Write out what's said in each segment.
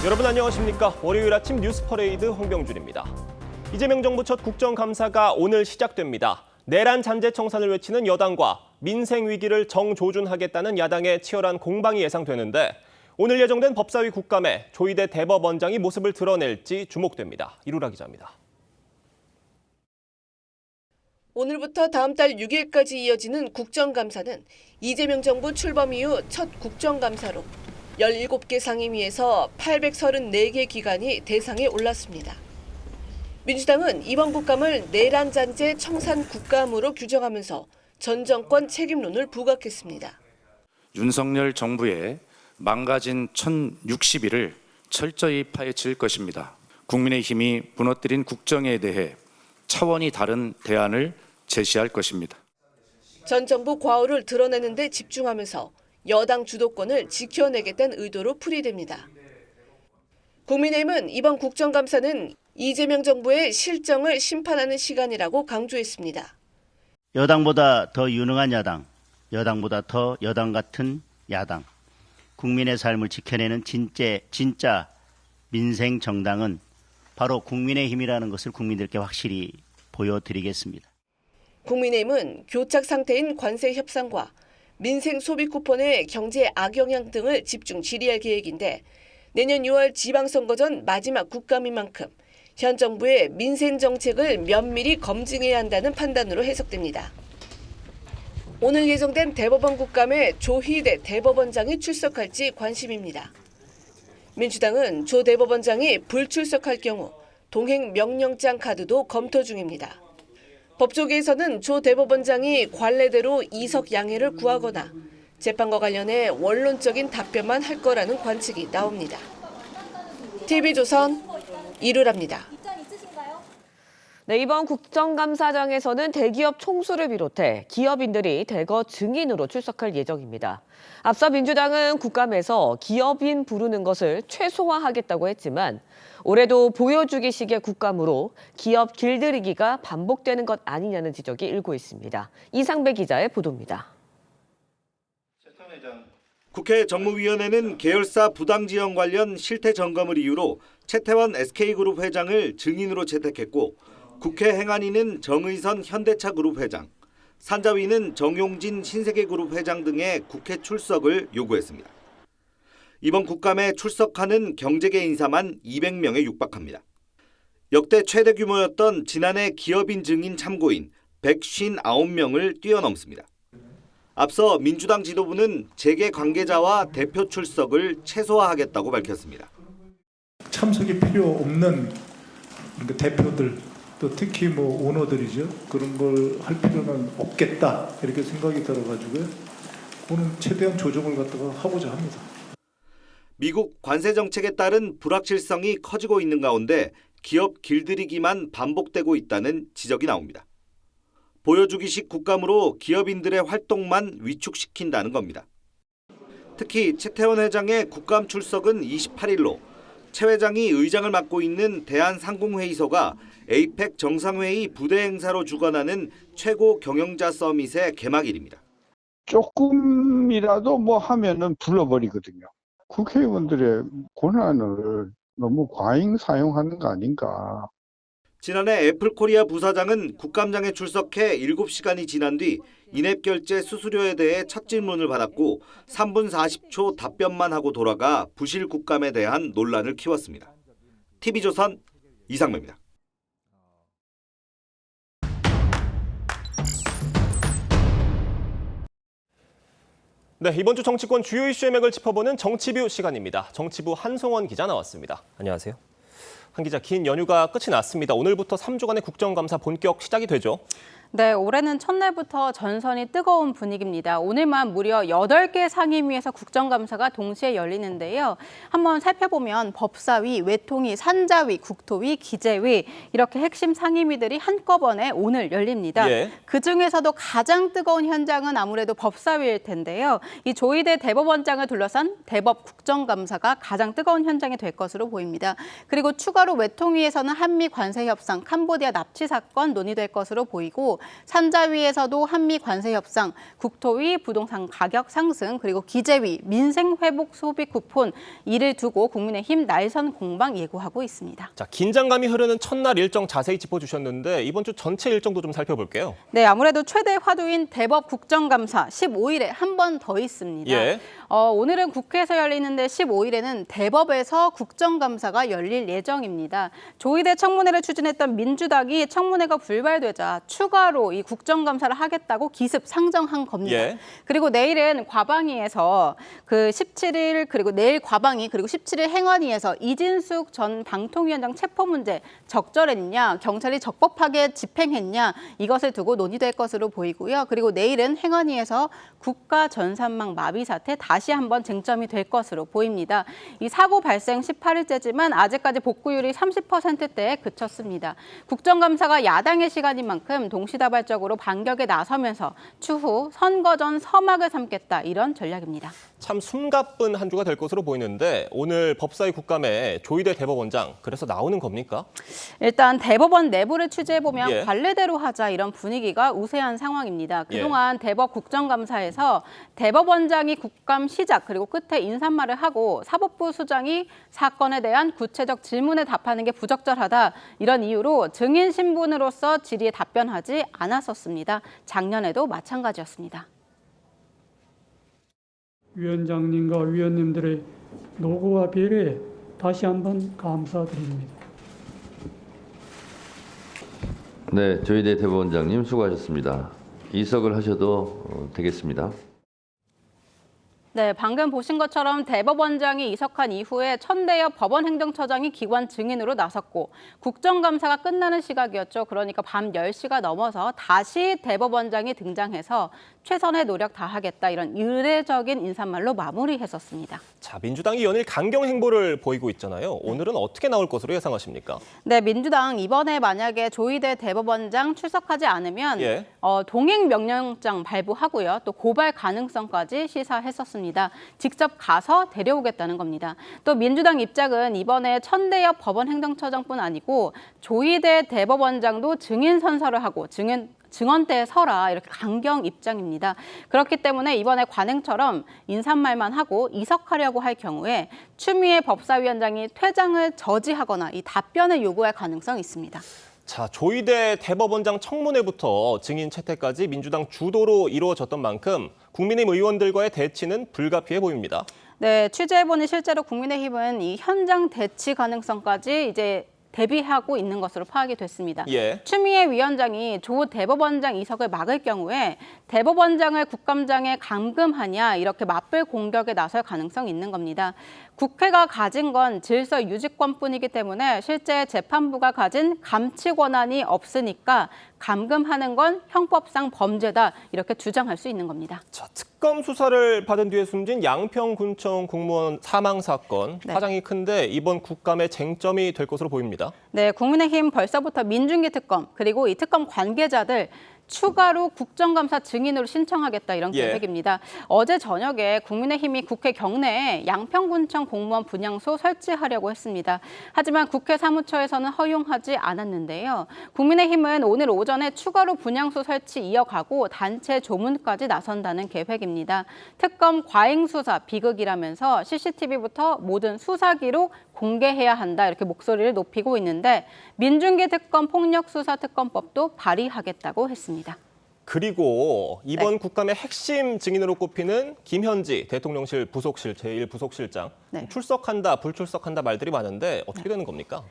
여러분 안녕하십니까? 월요일 아침 뉴스 퍼레이드 홍병준입니다. 이재명 정부 첫 국정감사가 오늘 시작됩니다. 내란 잔재 청산을 외치는 여당과 민생 위기를 정조준하겠다는 야당의 치열한 공방이 예상되는데 오늘 예정된 법사위 국감에 조희대 대법원장이 모습을 드러낼지 주목됩니다. 이루라 기자입니다. 오늘부터 다음 달 6일까지 이어지는 국정감사는 이재명 정부 출범 이후 첫 국정감사로 17개 상임위에서 834개 기관이 대상에 올랐습니다. 민주당은 이번 국감을 내란 잔재 청산 국감으로 규정하면서 전 정권 책임론을 부각했습니다. 윤석열 정부의 망가진 1060일을 철저히 파헤칠 것입니다. 국민의힘이 무너뜨린 국정에 대해 차원이 다른 대안을 제시할 것입니다. 전 정부 과오를 드러내는 데 집중하면서 여당 주도권을 지켜내겠다는 의도로 풀이됩니다. 국민의힘은 이번 국정감사는 이재명 정부의 실정을 심판하는 시간이라고 강조했습니다. 여당보다 더 유능한 야당, 여당보다 더 여당 같은 야당, 국민의 삶을 지켜내는 진짜 민생 정당은 바로 국민의힘이라는 것을 국민들께 확실히 보여드리겠습니다. 국민의힘은 교착 상태인 관세 협상과 민생 소비 쿠폰의 경제 악영향 등을 집중 질의할 계획인데 내년 6월 지방선거 전 마지막 국감인 만큼 현 정부의 민생 정책을 면밀히 검증해야 한다는 판단으로 해석됩니다. 오늘 예정된 대법원 국감에 조희대 대법원장이 출석할지 관심입니다. 민주당은 조 대법원장이 불출석할 경우 동행 명령장 카드도 검토 중입니다. 법조계에서는 조 대법원장이 관례대로 이석 양해를 구하거나 재판과 관련해 원론적인 답변만 할 거라는 관측이 나옵니다. TV조선 이루라입니다. 네, 이번 국정감사장에서는 대기업 총수를 비롯해 기업인들이 대거 증인으로 출석할 예정입니다. 앞서 민주당은 국감에서 기업인 부르는 것을 최소화하겠다고 했지만 올해도 보여주기식의 국감으로 기업 길들이기가 반복되는 것 아니냐는 지적이 일고 있습니다. 이상배 기자의 보도입니다. 국회 정무위원회는 계열사 부당 지원 관련 실태 점검을 이유로 최태원 SK그룹 회장을 증인으로 채택했고 국회 행안위는 정의선 현대차그룹 회장, 산자위는 정용진 신세계그룹 회장 등의 국회 출석을 요구했습니다. 이번 국감에 출석하는 경제계 인사만 200명에 육박합니다. 역대 최대 규모였던 지난해 기업인 증인 참고인 159명을 뛰어넘습니다. 앞서 민주당 지도부는 재계 관계자와 대표 출석을 최소화하겠다고 밝혔습니다. 참석이 필요 없는 대표들 또 특히 오너들이죠. 그런 걸 할 필요는 없겠다 이렇게 생각이 들어가지고요. 오늘 최대한 조정을 갖다가 하고자 합니다. 미국 관세 정책에 따른 불확실성이 커지고 있는 가운데 기업 길들이기만 반복되고 있다는 지적이 나옵니다. 보여주기식 국감으로 기업인들의 활동만 위축시킨다는 겁니다. 특히 최태원 회장의 국감 출석은 28일로 최 회장이 의장을 맡고 있는 대한상공회의소가 에이펙 정상회의 부대 행사로 주관하는 최고 경영자 서밋의 개막일입니다. 조금이라도 하면은 불러버리거든요. 국회의원들의 권한을 너무 과잉 사용하는 거 아닌가. 지난해 애플코리아 부사장은 국감장에 출석해 7시간이 지난 뒤 인앱 결제 수수료에 대해 첫 질문을 받았고 3분 40초 답변만 하고 돌아가 부실 국감에 대한 논란을 키웠습니다. TV조선 이상배입니다. 네, 이번 주 정치권 주요 이슈의 맥을 짚어보는 정치뷰 시간입니다. 정치부 한송원 기자 나왔습니다. 안녕하세요. 한 기자, 긴 연휴가 끝이 났습니다. 오늘부터 3주간의 국정감사 본격 시작이 되죠. 네, 올해는 첫날부터 전선이 뜨거운 분위기입니다. 오늘만 무려 8개 상임위에서 국정감사가 동시에 열리는데요. 한번 살펴보면 법사위, 외통위, 산자위, 국토위, 기재위 이렇게 핵심 상임위들이 한꺼번에 오늘 열립니다. 예. 그중에서도 가장 뜨거운 현장은 아무래도 법사위일 텐데요. 이 조희대 대법원장을 둘러싼 대법 국정감사가 가장 뜨거운 현장이 될 것으로 보입니다. 그리고 추가로 외통위에서는 한미 관세 협상, 캄보디아 납치 사건 논의될 것으로 보이고 산자위에서도 한미 관세 협상, 국토위 부동산 가격 상승, 그리고 기재위 민생 회복 소비 쿠폰 이를 두고 국민의힘 날선 공방 예고하고 있습니다. 자, 긴장감이 흐르는 첫날 일정 자세히 짚어주셨는데 이번 주 전체 일정도 좀 살펴볼게요. 네, 아무래도 최대 화두인 대법 국정감사 15일에 한 번 더 있습니다. 예. 오늘은 국회에서 열리는데 15일에는 대법에서 국정감사가 열릴 예정입니다. 조희대 청문회를 추진했던 민주당이 청문회가 불발되자 추가로 이 국정감사를 하겠다고 기습 상정한 겁니다. 예. 그리고 내일은 과방위에서 그 17일 그리고 내일 과방위 그리고 17일 행안위에서 이진숙 전 방통위원장 체포 문제 적절했냐, 경찰이 적법하게 집행했냐 이것을 두고 논의될 것으로 보이고요. 그리고 내일은 행안위에서 국가 전산망 마비 사태 다시 한번 쟁점이 될 것으로 보입니다. 이 사고 발생 18일째지만 아직까지 복구율이 30%대에 그쳤습니다. 국정감사가 야당의 시간인 만큼 동시다발적으로 반격에 나서면서 추후 선거 전 서막을 삼겠다 이런 전략입니다. 참 숨가쁜 한 주가 될 것으로 보이는데 오늘 법사위 국감에 조희대 대법원장 그래서 나오는 겁니까? 일단 대법원 내부를 취재해보면 예. 관례대로 하자 이런 분위기가 우세한 상황입니다. 그동안 대법 국정감사에서 대법원장이 국감 시작 그리고 끝에 인사말을 하고 사법부 수장이 사건에 대한 구체적 질문에 답하는 게 부적절하다 이런 이유로 증인 신분으로서 질의에 답변하지 않았었습니다. 작년에도 마찬가지였습니다. 위원장님과 위원님들의 노고와 배려에 다시 한번 감사드립니다. 네, 조희대 대법원장님 수고하셨습니다. 이석을 하셔도 되겠습니다. 네, 방금 보신 것처럼 대법원장이 이석한 이후에 천대엽 법원행정처장이 기관 증인으로 나섰고 국정감사가 끝나는 시각이었죠. 그러니까 밤 10시가 넘어서 다시 대법원장이 등장해서 최선의 노력 다하겠다 이런 의례적인 인사말로 마무리했었습니다. 자, 민주당이 연일 강경 행보를 보이고 있잖아요. 오늘은 어떻게 나올 것으로 예상하십니까? 네, 민주당 이번에 만약에 조희대 대법원장 출석하지 않으면 예. 동행 명령장 발부하고요. 또 고발 가능성까지 시사했었습니다. 직접 가서 데려오겠다는 겁니다. 또 민주당 입장은 이번에 천대엽 법원행정처장뿐 아니고 조희대 대법원장도 증인 선서를 하고 증언대에 서라 이렇게 강경 입장입니다. 그렇기 때문에 이번에 관행처럼 인사말만 하고 이석하려고 할 경우에 추미애 법사위원장이 퇴장을 저지하거나 이 답변을 요구할 가능성이 있습니다. 자, 조희대 대법원장 청문회부터 증인 채택까지 민주당 주도로 이루어졌던 만큼 국민의힘 의원들과의 대치는 불가피해 보입니다. 네, 취재해보니 실제로 국민의힘은 이 현장 대치 가능성까지 이제 대비하고 있는 것으로 파악이 됐습니다. 예. 추미애 위원장이 조 대법원장 이석을 막을 경우에 대법원장을 국감장에 감금하냐 이렇게 맞불 공격에 나설 가능성이 있는 겁니다. 국회가 가진 건 질서 유지권뿐이기 때문에 실제 재판부가 가진 감치 권한이 없으니까 감금하는 건 형법상 범죄다 이렇게 주장할 수 있는 겁니다. 자, 특검 수사를 받은 뒤에 숨진 양평군청 공무원 사망 사건 네. 파장이 큰데 이번 국감의 쟁점이 될 것으로 보입니다. 네, 국민의힘 벌써부터 민중기 특검 그리고 이 특검 관계자들 추가로 국정감사 증인으로 신청하겠다 이런 예. 계획입니다. 어제 저녁에 국민의힘이 국회 경내에 양평군청 공무원 분향소 설치하려고 했습니다. 하지만 국회 사무처에서는 허용하지 않았는데요. 국민의힘은 오늘 오전에 추가로 분향소 설치 이어가고 단체 조문까지 나선다는 계획입니다. 특검 과잉 수사 비극이라면서 CCTV부터 모든 수사 기록 공개해야 한다 이렇게 목소리를 높이고 있는데 민중기 특검 폭력수사특검법도 발의하겠다고 했습니다. 그리고 이번 네. 국감의 핵심 증인으로 꼽히는 김현지 대통령실 부속실 제1부속실장 네. 출석한다, 불출석한다 말들이 많은데 어떻게 되는 겁니까?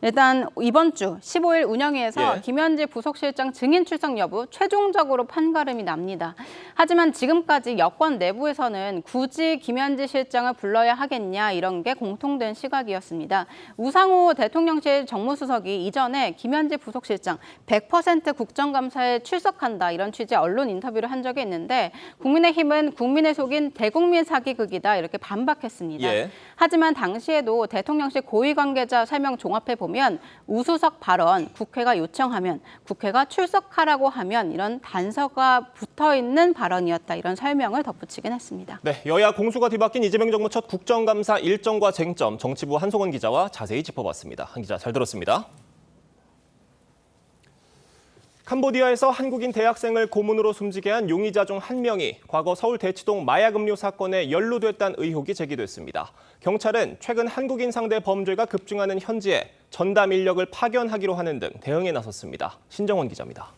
일단 이번 주 15일 운영위에서 예. 김현지 부속실장 증인 출석 여부 최종적으로 판가름이 납니다. 하지만 지금까지 여권 내부에서는 굳이 김현지 실장을 불러야 하겠냐 이런 게 공통된 시각이었습니다. 우상호 대통령실 정무수석이 이전에 김현지 부속실장 100% 국정감사에 출석한다 이런 취지의 언론 인터뷰를 한 적이 있는데 국민의힘은 국민을 속인 대국민 사기극이다 이렇게 반박했습니다. 예. 하지만 당시에도 대통령실 고위 관계자 설명 종합해 보면 우수석 발언, 국회가 요청하면, 국회가 출석하라고 하면 이런 단서가 붙어있는 발언이었다. 이런 설명을 덧붙이긴 했습니다. 네, 여야 공수가 뒤바뀐 이재명 정부 첫 국정감사 일정과 쟁점 정치부 한송원 기자와 자세히 짚어봤습니다. 한 기자 잘 들었습니다. 캄보디아에서 한국인 대학생을 고문으로 숨지게 한 용의자 중 한 명이 과거 서울 대치동 마약 음료 사건에 연루됐다는 의혹이 제기됐습니다. 경찰은 최근 한국인 상대 범죄가 급증하는 현지에 전담 인력을 파견하기로 하는 등 대응에 나섰습니다. 신정원 기자입니다.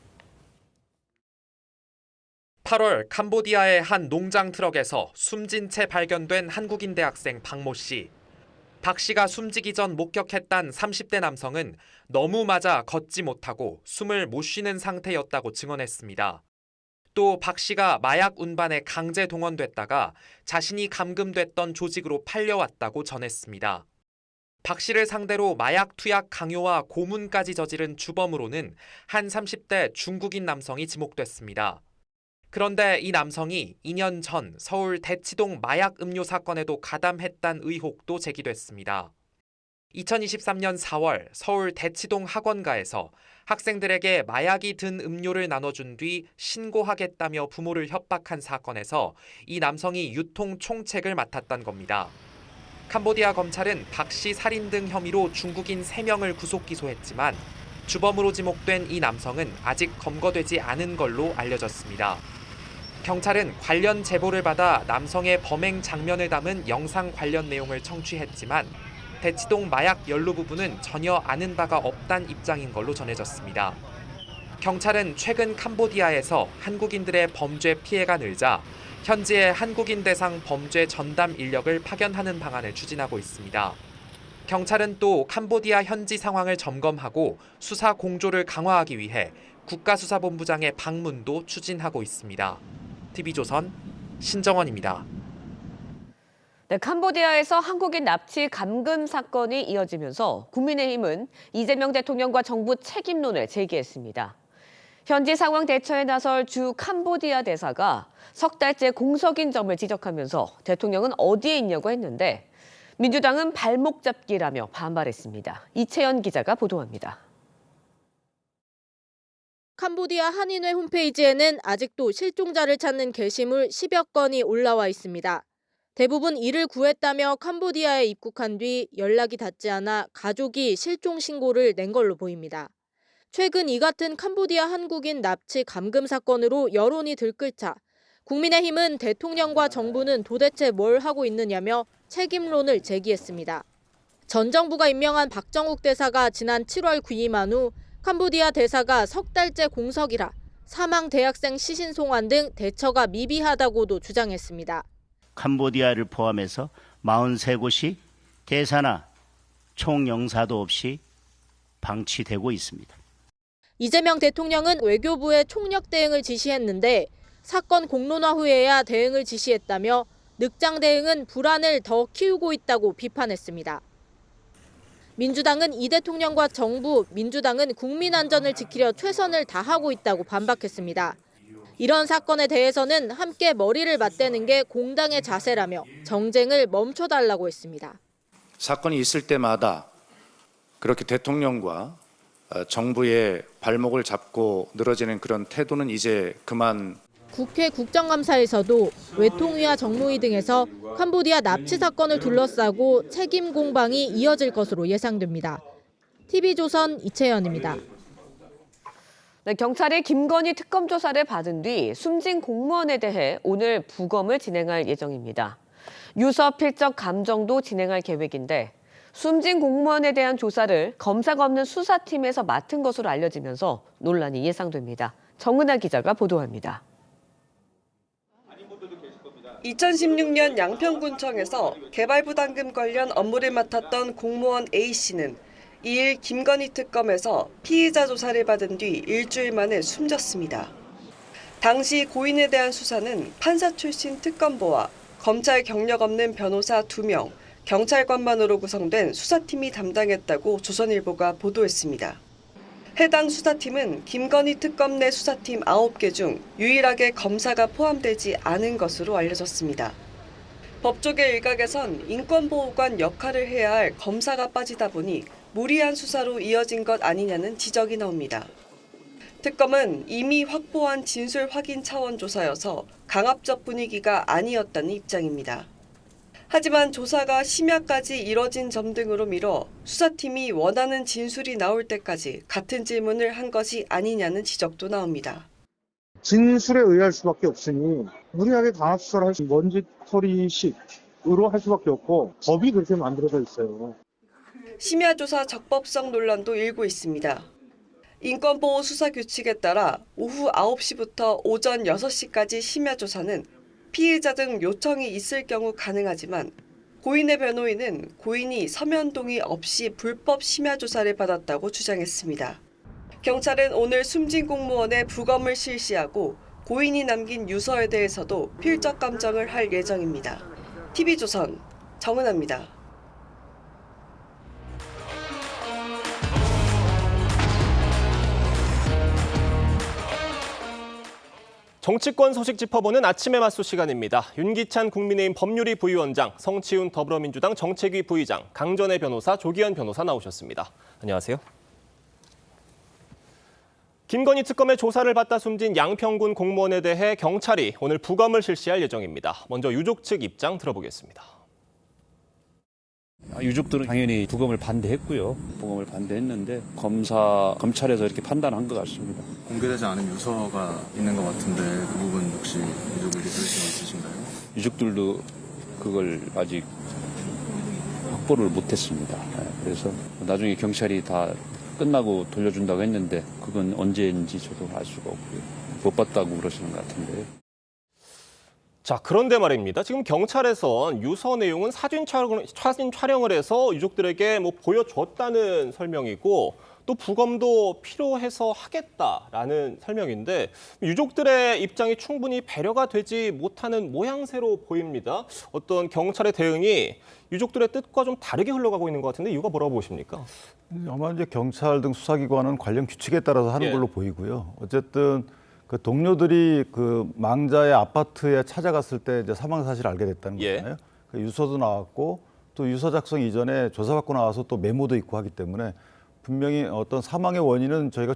8월 캄보디아의 한 농장 트럭에서 숨진 채 발견된 한국인 대학생 박모 씨. 박 씨가 숨지기 전 목격했던 30대 남성은 너무 맞아 걷지 못하고 숨을 못 쉬는 상태였다고 증언했습니다. 또 박 씨가 마약 운반에 강제 동원됐다가 자신이 감금됐던 조직으로 팔려왔다고 전했습니다. 박 씨를 상대로 마약 투약 강요와 고문까지 저지른 주범으로는 한 30대 중국인 남성이 지목됐습니다. 그런데 이 남성이 2년 전 서울 대치동 마약 음료 사건에도 가담했다는 의혹도 제기됐습니다. 2023년 4월 서울 대치동 학원가에서 학생들에게 마약이 든 음료를 나눠준 뒤 신고하겠다며 부모를 협박한 사건에서 이 남성이 유통 총책을 맡았던 겁니다. 캄보디아 검찰은 박 씨 살인 등 혐의로 중국인 3명을 구속 기소했지만 주범으로 지목된 이 남성은 아직 검거되지 않은 걸로 알려졌습니다. 경찰은 관련 제보를 받아 남성의 범행 장면을 담은 영상 관련 내용을 청취했지만 대치동 마약 연루 부분은 전혀 아는 바가 없다는 입장인 걸로 전해졌습니다. 경찰은 최근 캄보디아에서 한국인들의 범죄 피해가 늘자 현지에 한국인 대상 범죄 전담 인력을 파견하는 방안을 추진하고 있습니다. 경찰은 또 캄보디아 현지 상황을 점검하고 수사 공조를 강화하기 위해 국가수사본부장의 방문도 추진하고 있습니다. TV조선 신정원입니다. 네, 캄보디아에서 한국인 납치 감금 사건이 이어지면서 국민의힘은 이재명 대통령과 정부 책임론을 제기했습니다. 현지 상황 대처에 나설 주 캄보디아 대사가 석 달째 공석인 점을 지적하면서 대통령은 어디에 있냐고 했는데 민주당은 발목 잡기라며 반발했습니다. 이채연 기자가 보도합니다. 캄보디아 한인회 홈페이지에는 아직도 실종자를 찾는 게시물 10여 건이 올라와 있습니다. 대부분 이를 구했다며 캄보디아에 입국한 뒤 연락이 닿지 않아 가족이 실종 신고를 낸 걸로 보입니다. 최근 이 같은 캄보디아 한국인 납치 감금 사건으로 여론이 들끓자 국민의힘은 대통령과 정부는 도대체 뭘 하고 있느냐며 책임론을 제기했습니다. 전 정부가 임명한 박정욱 대사가 지난 7월 구임한 후 캄보디아 대사가 석 달째 공석이라 사망 대학생 시신 송환 등 대처가 미비하다고도 주장했습니다. 캄보디아를 포함해서 43곳이 대사나 총영사도 없이 방치되고 있습니다. 이재명 대통령은 외교부에 총력 대응을 지시했는데 사건 공론화 후에야 대응을 지시했다며 늑장 대응은 불안을 더 키우고 있다고 비판했습니다. 민주당은 이 대통령과 정부, 민주당은 국민 안전을 지키려 최선을 다하고 있다고 반박했습니다. 이런 사건에 대해서는 함께 머리를 맞대는 게 공당의 자세라며 정쟁을 멈춰달라고 했습니다. 사건이 있을 때마다 그렇게 대통령과 정부의 발목을 잡고 늘어지는 그런 태도는 이제 그만. 국회 국정감사에서도 외통위와 정무위 등에서 캄보디아 납치 사건을 둘러싸고 책임 공방이 이어질 것으로 예상됩니다. TV조선 이채연입니다. 네, 경찰이 김건희 특검 조사를 받은 뒤 숨진 공무원에 대해 오늘 부검을 진행할 예정입니다. 유서 필적 감정도 진행할 계획인데 숨진 공무원에 대한 조사를 검사가 없는 수사팀에서 맡은 것으로 알려지면서 논란이 예상됩니다. 정은아 기자가 보도합니다. 2016년 양평군청에서 개발부담금 관련 업무를 맡았던 공무원 A씨는 2일 김건희 특검에서 피의자 조사를 받은 뒤 일주일 만에 숨졌습니다. 당시 고인에 대한 수사는 판사 출신 특검보와 검찰 경력 없는 변호사 2명, 경찰관만으로 구성된 수사팀이 담당했다고 조선일보가 보도했습니다. 해당 수사팀은 김건희 특검 내 수사팀 9개 중 유일하게 검사가 포함되지 않은 것으로 알려졌습니다. 법조계 일각에선 인권보호관 역할을 해야 할 검사가 빠지다 보니 무리한 수사로 이어진 것 아니냐는 지적이 나옵니다. 특검은 이미 확보한 진술 확인 차원 조사여서 강압적 분위기가 아니었다는 입장입니다. 하지만 조사가 심야까지 이뤄진 점 등으로 미뤄 수사팀이 원하는 진술이 나올 때까지 같은 질문을 한 것이 아니냐는 지적도 나옵니다. 진술에 의할 수밖에 없으니 무리하게 강압 수사를 할 수 먼지털이식으로 할 수밖에 없고 법이 그렇게 만들어져 있어요. 심야 조사 적법성 논란도 일고 있습니다. 인권보호 수사 규칙에 따라 오후 9시부터 오전 6시까지 심야 조사는 피의자 등 요청이 있을 경우 가능하지만 고인의 변호인은 고인이 서면 동의 없이 불법 심야 조사를 받았다고 주장했습니다. 경찰은 오늘 숨진 공무원의 부검을 실시하고 고인이 남긴 유서에 대해서도 필적 감정을 할 예정입니다. TV조선 정은아입니다. 정치권 소식 짚어보는 아침의 맞수 시간입니다. 윤기찬 국민의힘 법률위 부위원장, 성치훈 더불어민주당 정책위 부의장, 강전의 변호사, 조기현 변호사 나오셨습니다. 안녕하세요. 김건희 특검의 조사를 받다 숨진 양평군 공무원에 대해 경찰이 오늘 부검을 실시할 예정입니다. 먼저 유족 측 입장 들어보겠습니다. 유족들은 당연히 부검을 반대했고요. 부검을 반대했는데 검찰에서 이렇게 판단한 것 같습니다. 공개되지 않은 유서가 있는 것 같은데 그 부분 혹시 유족에게 들으신 거 있으신가요? 유족들도 그걸 아직 확보를 못했습니다. 그래서 나중에 경찰이 다 끝나고 돌려준다고 했는데 그건 언제인지 저도 알 수가 없고요. 못 봤다고 그러시는 것 같은데요. 자, 그런데 말입니다. 지금 경찰에선 유서 내용은 사진 촬영을 해서 유족들에게 보여줬다는 설명이고 또 부검도 필요해서 하겠다라는 설명인데 유족들의 입장이 충분히 배려가 되지 못하는 모양새로 보입니다. 어떤 경찰의 대응이 유족들의 뜻과 좀 다르게 흘러가고 있는 것 같은데 이유가 뭐라고 보십니까? 아마 이제 경찰 등 수사기관은 관련 규칙에 따라서 하는 걸로 보이고요. 어쨌든 그 동료들이 그 망자의 아파트에 찾아갔을 때 이제 사망 사실을 알게 됐다는 거잖아요. 그 유서도 나왔고 또 유서 작성 이전에 조사받고 나와서 또 메모도 있고 하기 때문에 분명히 어떤 사망의 원인은 저희가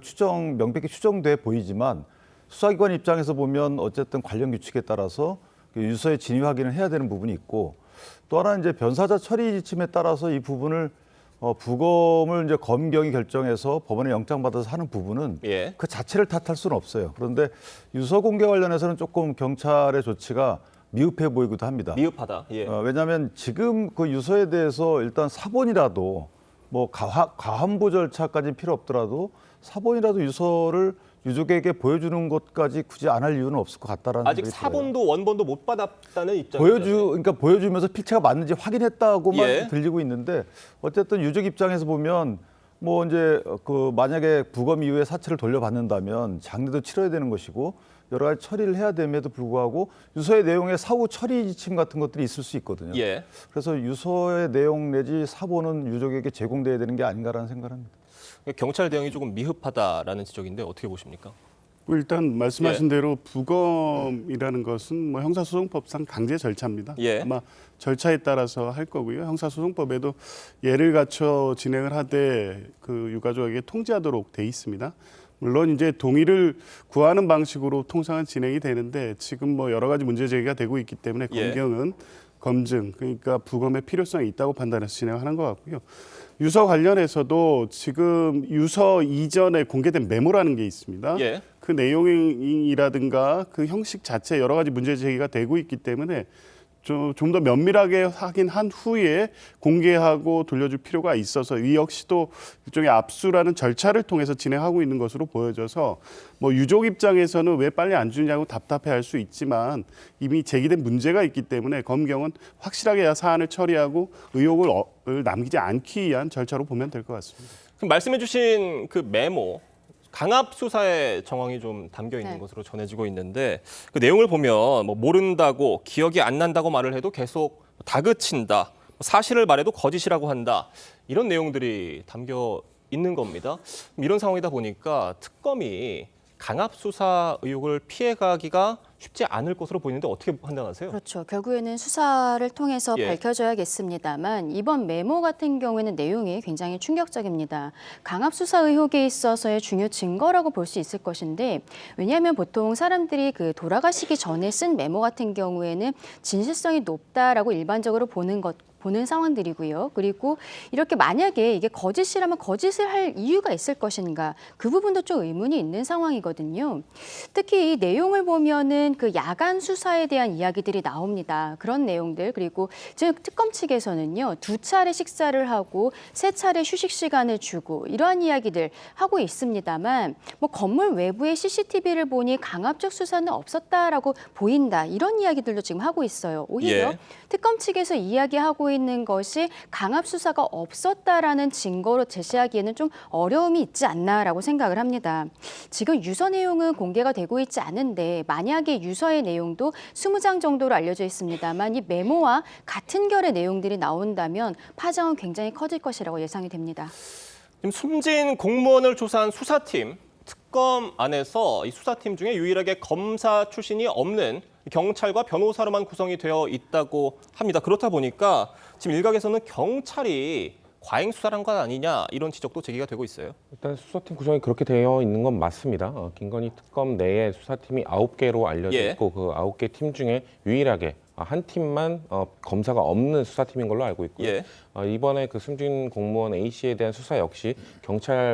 명백히 추정돼 보이지만 수사기관 입장에서 보면 어쨌든 관련 규칙에 따라서 그 유서의 진위 확인을 해야 되는 부분이 있고 또 하나 이제 변사자 처리 지침에 따라서 이 부분을 부검을 이제 검경이 결정해서 법원에 영장받아서 하는 부분은 그 자체를 탓할 수는 없어요. 그런데 유서 공개 관련해서는 조금 경찰의 조치가 미흡해 보이기도 합니다. 미흡하다. 왜냐하면 지금 그 유서에 대해서 일단 사본이라도 과환부 절차까지는 필요 없더라도 사본이라도 유서를 유족에게 보여주는 것까지 굳이 안 할 이유는 없을 것 같다라는 아직 생각이 사본도 들어요. 원본도 못 받았다는 입장이죠. 그러니까 보여주면서 필체가 맞는지 확인했다고만 들리고 있는데 어쨌든 유족 입장에서 보면 이제 그 만약에 부검 이후에 사체를 돌려받는다면 장례도 치러야 되는 것이고 여러 가지 처리를 해야 됨에도 불구하고 유서의 내용에 사후 처리 지침 같은 것들이 있을 수 있거든요. 그래서 유서의 내용 내지 사본은 유족에게 제공돼야 되는 게 아닌가라는 생각을 합니다. 경찰 대응이 조금 미흡하다라는 지적인데 어떻게 보십니까? 일단 말씀하신 대로 부검이라는 것은 형사소송법상 강제 절차입니다. 아마 절차에 따라서 할 거고요. 형사소송법에도 예를 갖춰 진행을 하되 그 유가족에게 통지하도록 돼 있습니다. 물론 이제 동의를 구하는 방식으로 통상은 진행이 되는데 지금 여러 가지 문제 제기가 되고 있기 때문에 검경은 검증, 그러니까 부검의 필요성이 있다고 판단해서 진행하는 것 같고요. 유서 관련해서도 지금 유서 이전에 공개된 메모라는 게 있습니다. 그 내용이라든가 그 형식 자체 여러 가지 문제 제기가 되고 있기 때문에 좀 더 면밀하게 확인한 후에 공개하고 돌려줄 필요가 있어서 이 역시도 일종의 압수라는 절차를 통해서 진행하고 있는 것으로 보여져서 유족 입장에서는 왜 빨리 안 주냐고 답답해할 수 있지만 이미 제기된 문제가 있기 때문에 검경은 확실하게 사안을 처리하고 의혹을 남기지 않기 위한 절차로 보면 될 것 같습니다. 그럼 말씀해주신 그 메모. 강압 수사의 정황이 좀 담겨 있는 것으로 전해지고 있는데 그 내용을 보면 모른다고 기억이 안 난다고 말을 해도 계속 다그친다. 사실을 말해도 거짓이라고 한다. 이런 내용들이 담겨 있는 겁니다. 이런 상황이다 보니까 특검이 강압 수사 의혹을 피해가기가 쉽지 않을 것으로 보이는데 어떻게 판단하세요? 그렇죠. 결국에는 수사를 통해서 밝혀져야겠습니다만 이번 메모 같은 경우에는 내용이 굉장히 충격적입니다. 강압 수사 의혹에 있어서의 중요 증거라고 볼 수 있을 것인데 왜냐하면 보통 사람들이 그 돌아가시기 전에 쓴 메모 같은 경우에는 진실성이 높다라고 일반적으로 보는 상황들이고요. 그리고 이렇게 만약에 이게 거짓이라면 거짓을 할 이유가 있을 것인가 그 부분도 좀 의문이 있는 상황이거든요. 특히 이 내용을 보면은 그 야간 수사에 대한 이야기들이 나옵니다. 그런 내용들 그리고 지금 특검 측에서는요 2차례 식사를 하고 3차례 휴식 시간을 주고 이러한 이야기들 하고 있습니다만 뭐 건물 외부의 CCTV를 보니 강압적 수사는 없었다라고 보인다 이런 이야기들도 지금 하고 있어요. 오히려 특검 측에서 이야기하고 있는 것이 강압 수사가 없었다라는 증거로 제시하기에는 좀 어려움이 있지 않나라고 생각을 합니다. 지금 유서 내용은 공개가 되고 있지 않은데 만약에 유서의 내용도 20장 정도로 알려져 있습니다만 이 메모와 같은 결의 내용들이 나온다면 파장은 굉장히 커질 것이라고 예상이 됩니다. 지금 숨진 공무원을 조사한 수사팀, 특검 안에서 이 수사팀 중에 유일하게 검사 출신이 없는 경찰과 변호사로만 구성이 되어 있다고 합니다. 그렇다 보니까 지금 일각에서는 경찰이 과잉 수사를 한 것 아니냐 이런 지적도 제기가 되고 있어요. 일단 수사팀 구성이 그렇게 되어 있는 건 맞습니다. 김건희 특검 내에 수사팀이 9개로 알려져 있고 그 9개 팀 중에 유일하게 한 팀만 검사가 없는 수사팀인 걸로 알고 있고요. 이번에 그 숨진 공무원 A씨에 대한 수사 역시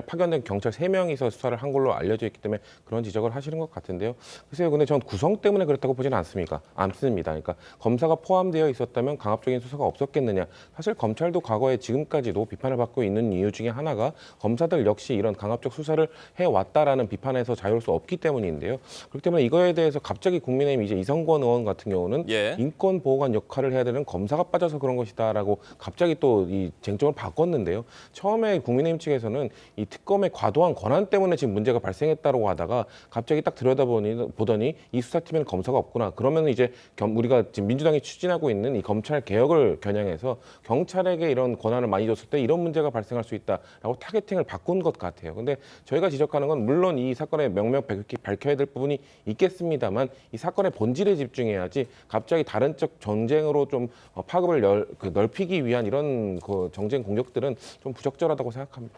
파견된 경찰 3명이서 수사를 한 걸로 알려져 있기 때문에 그런 지적을 하시는 것 같은데요. 글쎄요, 근데 전 구성 때문에 그렇다고 보지는 않습니다. 그러니까 검사가 포함되어 있었다면 강압적인 수사가 없었겠느냐. 사실 검찰도 과거에 지금까지도 비판을 받고 있는 이유 중에 하나가 검사들 역시 이런 강압적 수사를 해왔다라는 비판에서 자유로울 수 없기 때문인데요. 그렇기 때문에 이거에 대해서 갑자기 국민의힘 이제 이성권 의원 같은 경우는 인권 보호관 역할을 해야 되는 검사가 빠져서 그런 것이다라고 갑자기 또 이 쟁점을 바꿨는데요. 처음에 국민의힘 측에서는 이 특검의 과도한 권한 때문에 지금 문제가 발생했다고 하다가 갑자기 딱 들여다보더니 이 수사팀에는 검사가 없구나. 그러면 이제 우리가 지금 민주당이 추진하고 있는 이 검찰 개혁을 겨냥해서 경찰에게 이런 권한을 많이 줬을 때 이런 문제가 발생할 수 있다라고 타겟팅을 바꾼 것 같아요. 근데 저희가 지적하는 건 물론 이 사건의 명명백백히 밝혀야 될 부분이 있겠습니다만 이 사건의 본질에 집중해야지 갑자기 다른 쪽 정쟁으로 좀 파급을 넓히기 위한 이런 그 정쟁 공격들은 좀 부적절하다고 생각합니다.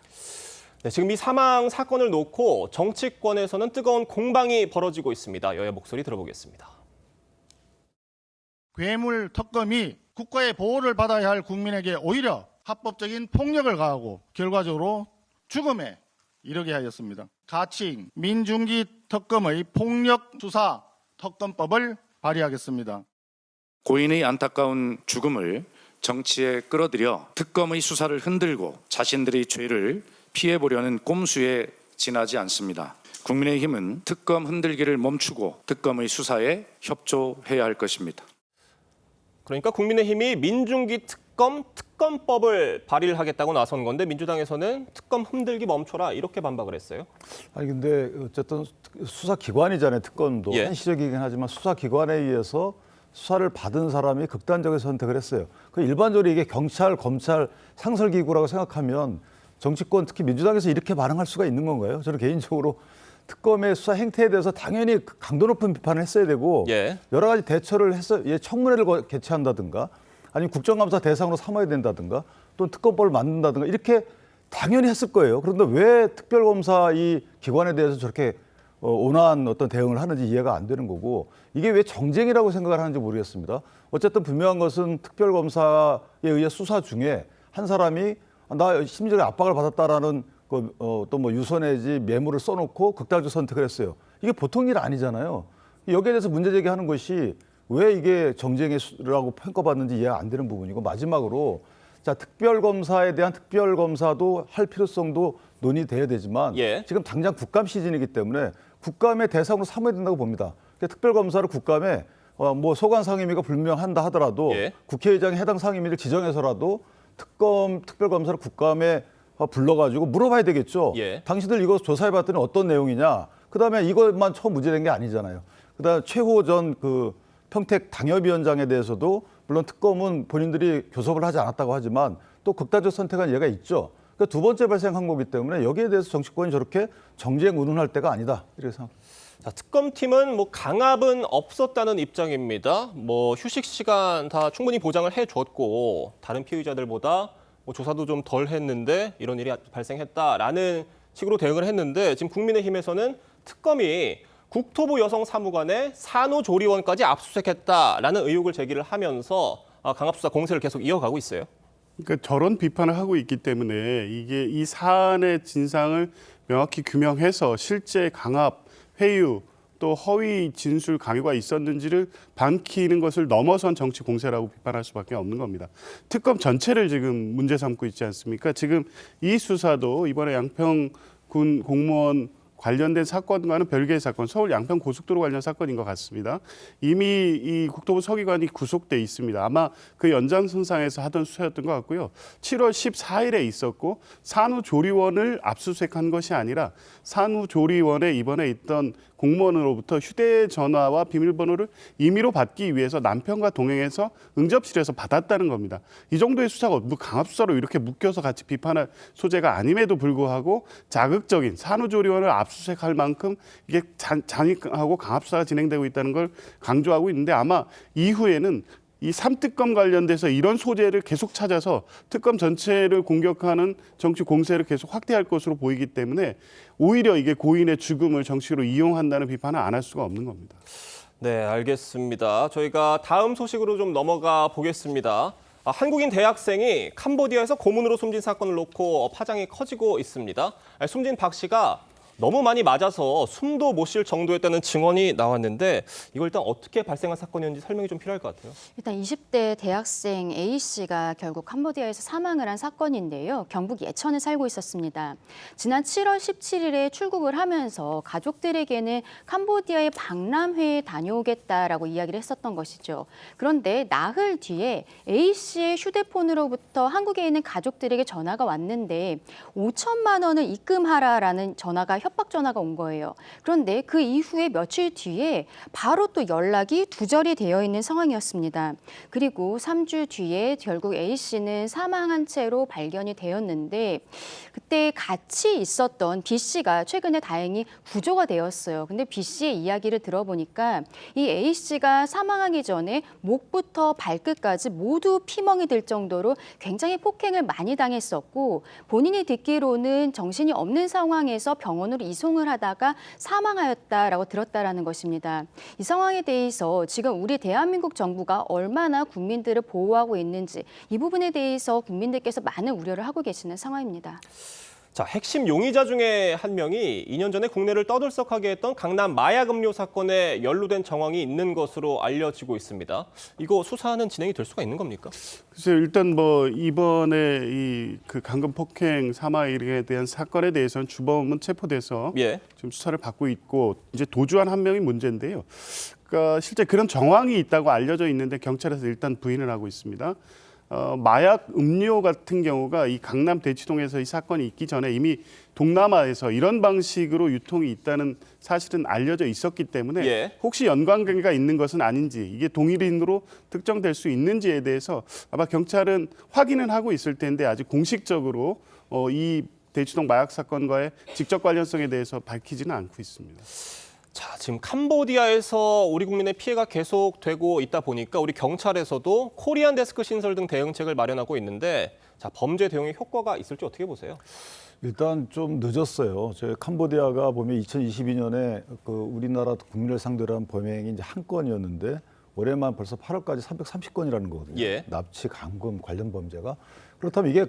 네, 지금 이 사망 사건을 놓고 정치권에서는 뜨거운 공방이 벌어지고 있습니다. 여야 목소리 들어보겠습니다. 괴물 특검이 국가의 보호를 받아야 할 국민에게 오히려 합법적인 폭력을 가하고 결과적으로 죽음에 이르게 하였습니다. 가칭 민중기 특검의 폭력수사 특검법을 발의하겠습니다. 고인의 안타까운 죽음을 정치에 끌어들여 특검의 수사를 흔들고 자신들의 죄를 피해보려는 꼼수에 지나지 않습니다. 국민의힘은 특검 흔들기를 멈추고 특검의 수사에 협조해야 할 것입니다. 그러니까 국민의힘이 민중기 특검법을 발의를 하겠다고 나선 건데 민주당에서는 특검 흔들기 멈춰라 이렇게 반박을 했어요. 아니 근데 어쨌든 수사기관이잖아요. 특검도 한시적이긴 하지만 수사기관에 의해서 수사를 받은 사람이 극단적인 선택을 했어요. 그 일반적으로 이게 경찰, 검찰, 상설기구라고 생각하면 정치권 특히 민주당에서 이렇게 반응할 수가 있는 건가요? 저는 개인적으로 특검의 수사 행태에 대해서 당연히 강도 높은 비판을 했어야 되고 여러 가지 대처를 해서 청문회를 개최한다든가 아니면 국정감사 대상으로 삼아야 된다든가 또는 특검법을 만든다든가 이렇게 당연히 했을 거예요. 그런데 왜 특별검사 이 기관에 대해서 저렇게 온화한 어떤 대응을 하는지 이해가 안 되는 거고 이게 왜 정쟁이라고 생각을 하는지 모르겠습니다. 어쨌든 분명한 것은 특별검사에 의해 수사 중에 한 사람이 나 심리적인 압박을 받았다라는 또 뭐 유서 내지 메모를 써놓고 극단적 선택을 했어요. 이게 보통 일 아니잖아요. 여기에 대해서 문제 제기하는 것이 왜 이게 정쟁이라고 평가받는지 이해가 안 되는 부분이고 마지막으로 자 특별검사에 대한 특별검사도 할 필요성도 논의돼야 되지만 지금 당장 국감 시즌이기 때문에 국감의 대상으로 삼아야 된다고 봅니다. 특별검사를 국감에 뭐 소관 상임위가 불명한다 하더라도 국회의장이 해당 상임위를 지정해서라도 특별검사를 국감에 불러가지고 물어봐야 되겠죠. 당신들 이거 조사해봤더니 어떤 내용이냐. 그다음에 이것만 처음 문제된 게 아니잖아요. 그다음에 최호 전 평택 당협위원장에 대해서도 물론 특검은 본인들이 교섭을 하지 않았다고 하지만 또 극단적 선택한 예가 있죠. 그러니까 두 번째 발생한 거기 때문에 여기에 대해서 정치권이 저렇게 정쟁 운운할 때가 아니다 이렇게 생각합니다. 자, 특검팀은 뭐 강압은 없었다는 입장입니다. 뭐 휴식 시간 다 충분히 보장을 해줬고 다른 피의자들보다 뭐 조사도 좀 덜 했는데 이런 일이 발생했다라는 식으로 대응을 했는데 지금 국민의힘에서는 특검이 국토부 여성사무관의 산후조리원까지 압수수색했다라는 의혹을 제기를 하면서 강압수사 공세를 계속 이어가고 있어요. 그러니까 저런 비판을 하고 있기 때문에 이게 이 사안의 진상을 명확히 규명해서 실제 강압, 회유, 또 허위 진술 강요가 있었는지를 밝히는 것을 넘어선 정치 공세라고 비판할 수밖에 없는 겁니다. 특검 전체를 지금 문제 삼고 있지 않습니까? 지금 이 수사도 이번에 양평군 공무원 관련된 사건과는 별개의 사건, 서울 양평 고속도로 관련 사건인 것 같습니다. 이미 이 국토부 서기관이 구속돼 있습니다. 아마 그 연장선상에서 하던 수사였던 것 같고요. 7월 14일에 있었고 산후조리원을 압수수색한 것이 아니라 산후조리원에 이번에 있던 공무원으로부터 휴대전화와 비밀번호를 임의로 받기 위해서 남편과 동행해서 응접실에서 받았다는 겁니다. 이 정도의 수사가 강압수사로 이렇게 묶여서 같이 비판할 소재가 아님에도 불구하고 자극적인 산후조리원을 압수수색할 만큼 이게 잔인하고 강압수사가 진행되고 있다는 걸 강조하고 있는데 아마 이후에는 이 3특검 관련돼서 이런 소재를 계속 찾아서 특검 전체를 공격하는 정치 공세를 계속 확대할 것으로 보이기 때문에 오히려 이게 고인의 죽음을 정치로 이용한다는 비판을 안 할 수가 없는 겁니다. 네, 알겠습니다. 저희가 다음 소식으로 좀 넘어가 보겠습니다. 한국인 대학생이 캄보디아에서 고문으로 숨진 사건을 놓고 파장이 커지고 있습니다. 숨진 박 씨가 너무 많이 맞아서 숨도 못 쉴 정도였다는 증언이 나왔는데 이걸 일단 어떻게 발생한 사건이었는지 설명이 좀 필요할 것 같아요. 일단 20대 대학생 A씨가 결국 캄보디아에서 사망을 한 사건인데요. 경북 예천에 살고 있었습니다. 지난 7월 17일에 출국을 하면서 가족들에게는 캄보디아의 박람회에 다녀오겠다라고 이야기를 했었던 것이죠. 그런데 나흘 뒤에 A씨의 휴대폰으로부터 한국에 있는 가족들에게 전화가 왔는데 5천만 원을 입금하라라는 전화가 협박 전화가 온 거예요. 그런데 그 이후에 며칠 뒤에 바로 또 연락이 두절이 되어 있는 상황이었습니다. 그리고 3주 뒤에 결국 A씨는 사망한 채로 발견이 되었는데 그때 같이 있었던 B씨가 최근에 다행히 구조가 되었어요. 근데 B씨의 이야기를 들어보니까 이 A씨가 사망하기 전에 목부터 발끝까지 모두 피멍이 들 정도로 굉장히 폭행을 많이 당했었고 본인이 듣기로는 정신이 없는 상황에서 병원으로 이송을 하다가 사망하였다라고 들었다라는 것입니다. 이 상황에 대해서 지금 우리 대한민국 정부가 얼마나 국민들을 보호하고 있는지 이 부분에 대해서 국민들께서 많은 우려를 하고 계시는 상황입니다. 자, 핵심 용의자 중에 한 명이 2년 전에 국내를 떠들썩하게 했던 강남 마약 음료 사건에 연루된 정황이 있는 것으로 알려지고 있습니다. 이거 수사는 진행이 될 수가 있는 겁니까? 글쎄요, 일단 뭐 이번에 이 그 강금 폭행 사망에 대한 사건에 대해서는 주범은 체포돼서 지금 수사를 받고 있고 이제 도주한 한 명이 문제인데요. 그러니까 실제 그런 정황이 있다고 알려져 있는데 경찰에서 일단 부인을 하고 있습니다. 마약 음료 같은 경우가 이 강남 대치동에서 이 사건이 있기 전에 이미 동남아에서 이런 방식으로 유통이 있다는 사실은 알려져 있었기 때문에 혹시 연관관계가 있는 것은 아닌지 이게 동일인으로 특정될 수 있는지에 대해서 아마 경찰은 확인은 하고 있을 텐데 아직 공식적으로 이 대치동 마약 사건과의 직접 관련성에 대해서 밝히지는 않고 있습니다. 자, 지금 캄보디아에서 우리 국민의 피해가 계속되고 있다 보니까 우리 경찰에서도 코리안 데스크 신설 등 대응책을 마련하고 있는데 자, 범죄 대응에 효과가 있을지 어떻게 보세요? 일단 좀 늦었어요. 저희 캄보디아가 보면 2022년에 그 우리나라 국민을 상대로 한 범행이 이제 한 건이었는데 올해만 벌써 8월까지 330건이라는 거거든요. 납치, 감금 관련 범죄가. 그렇다면 이게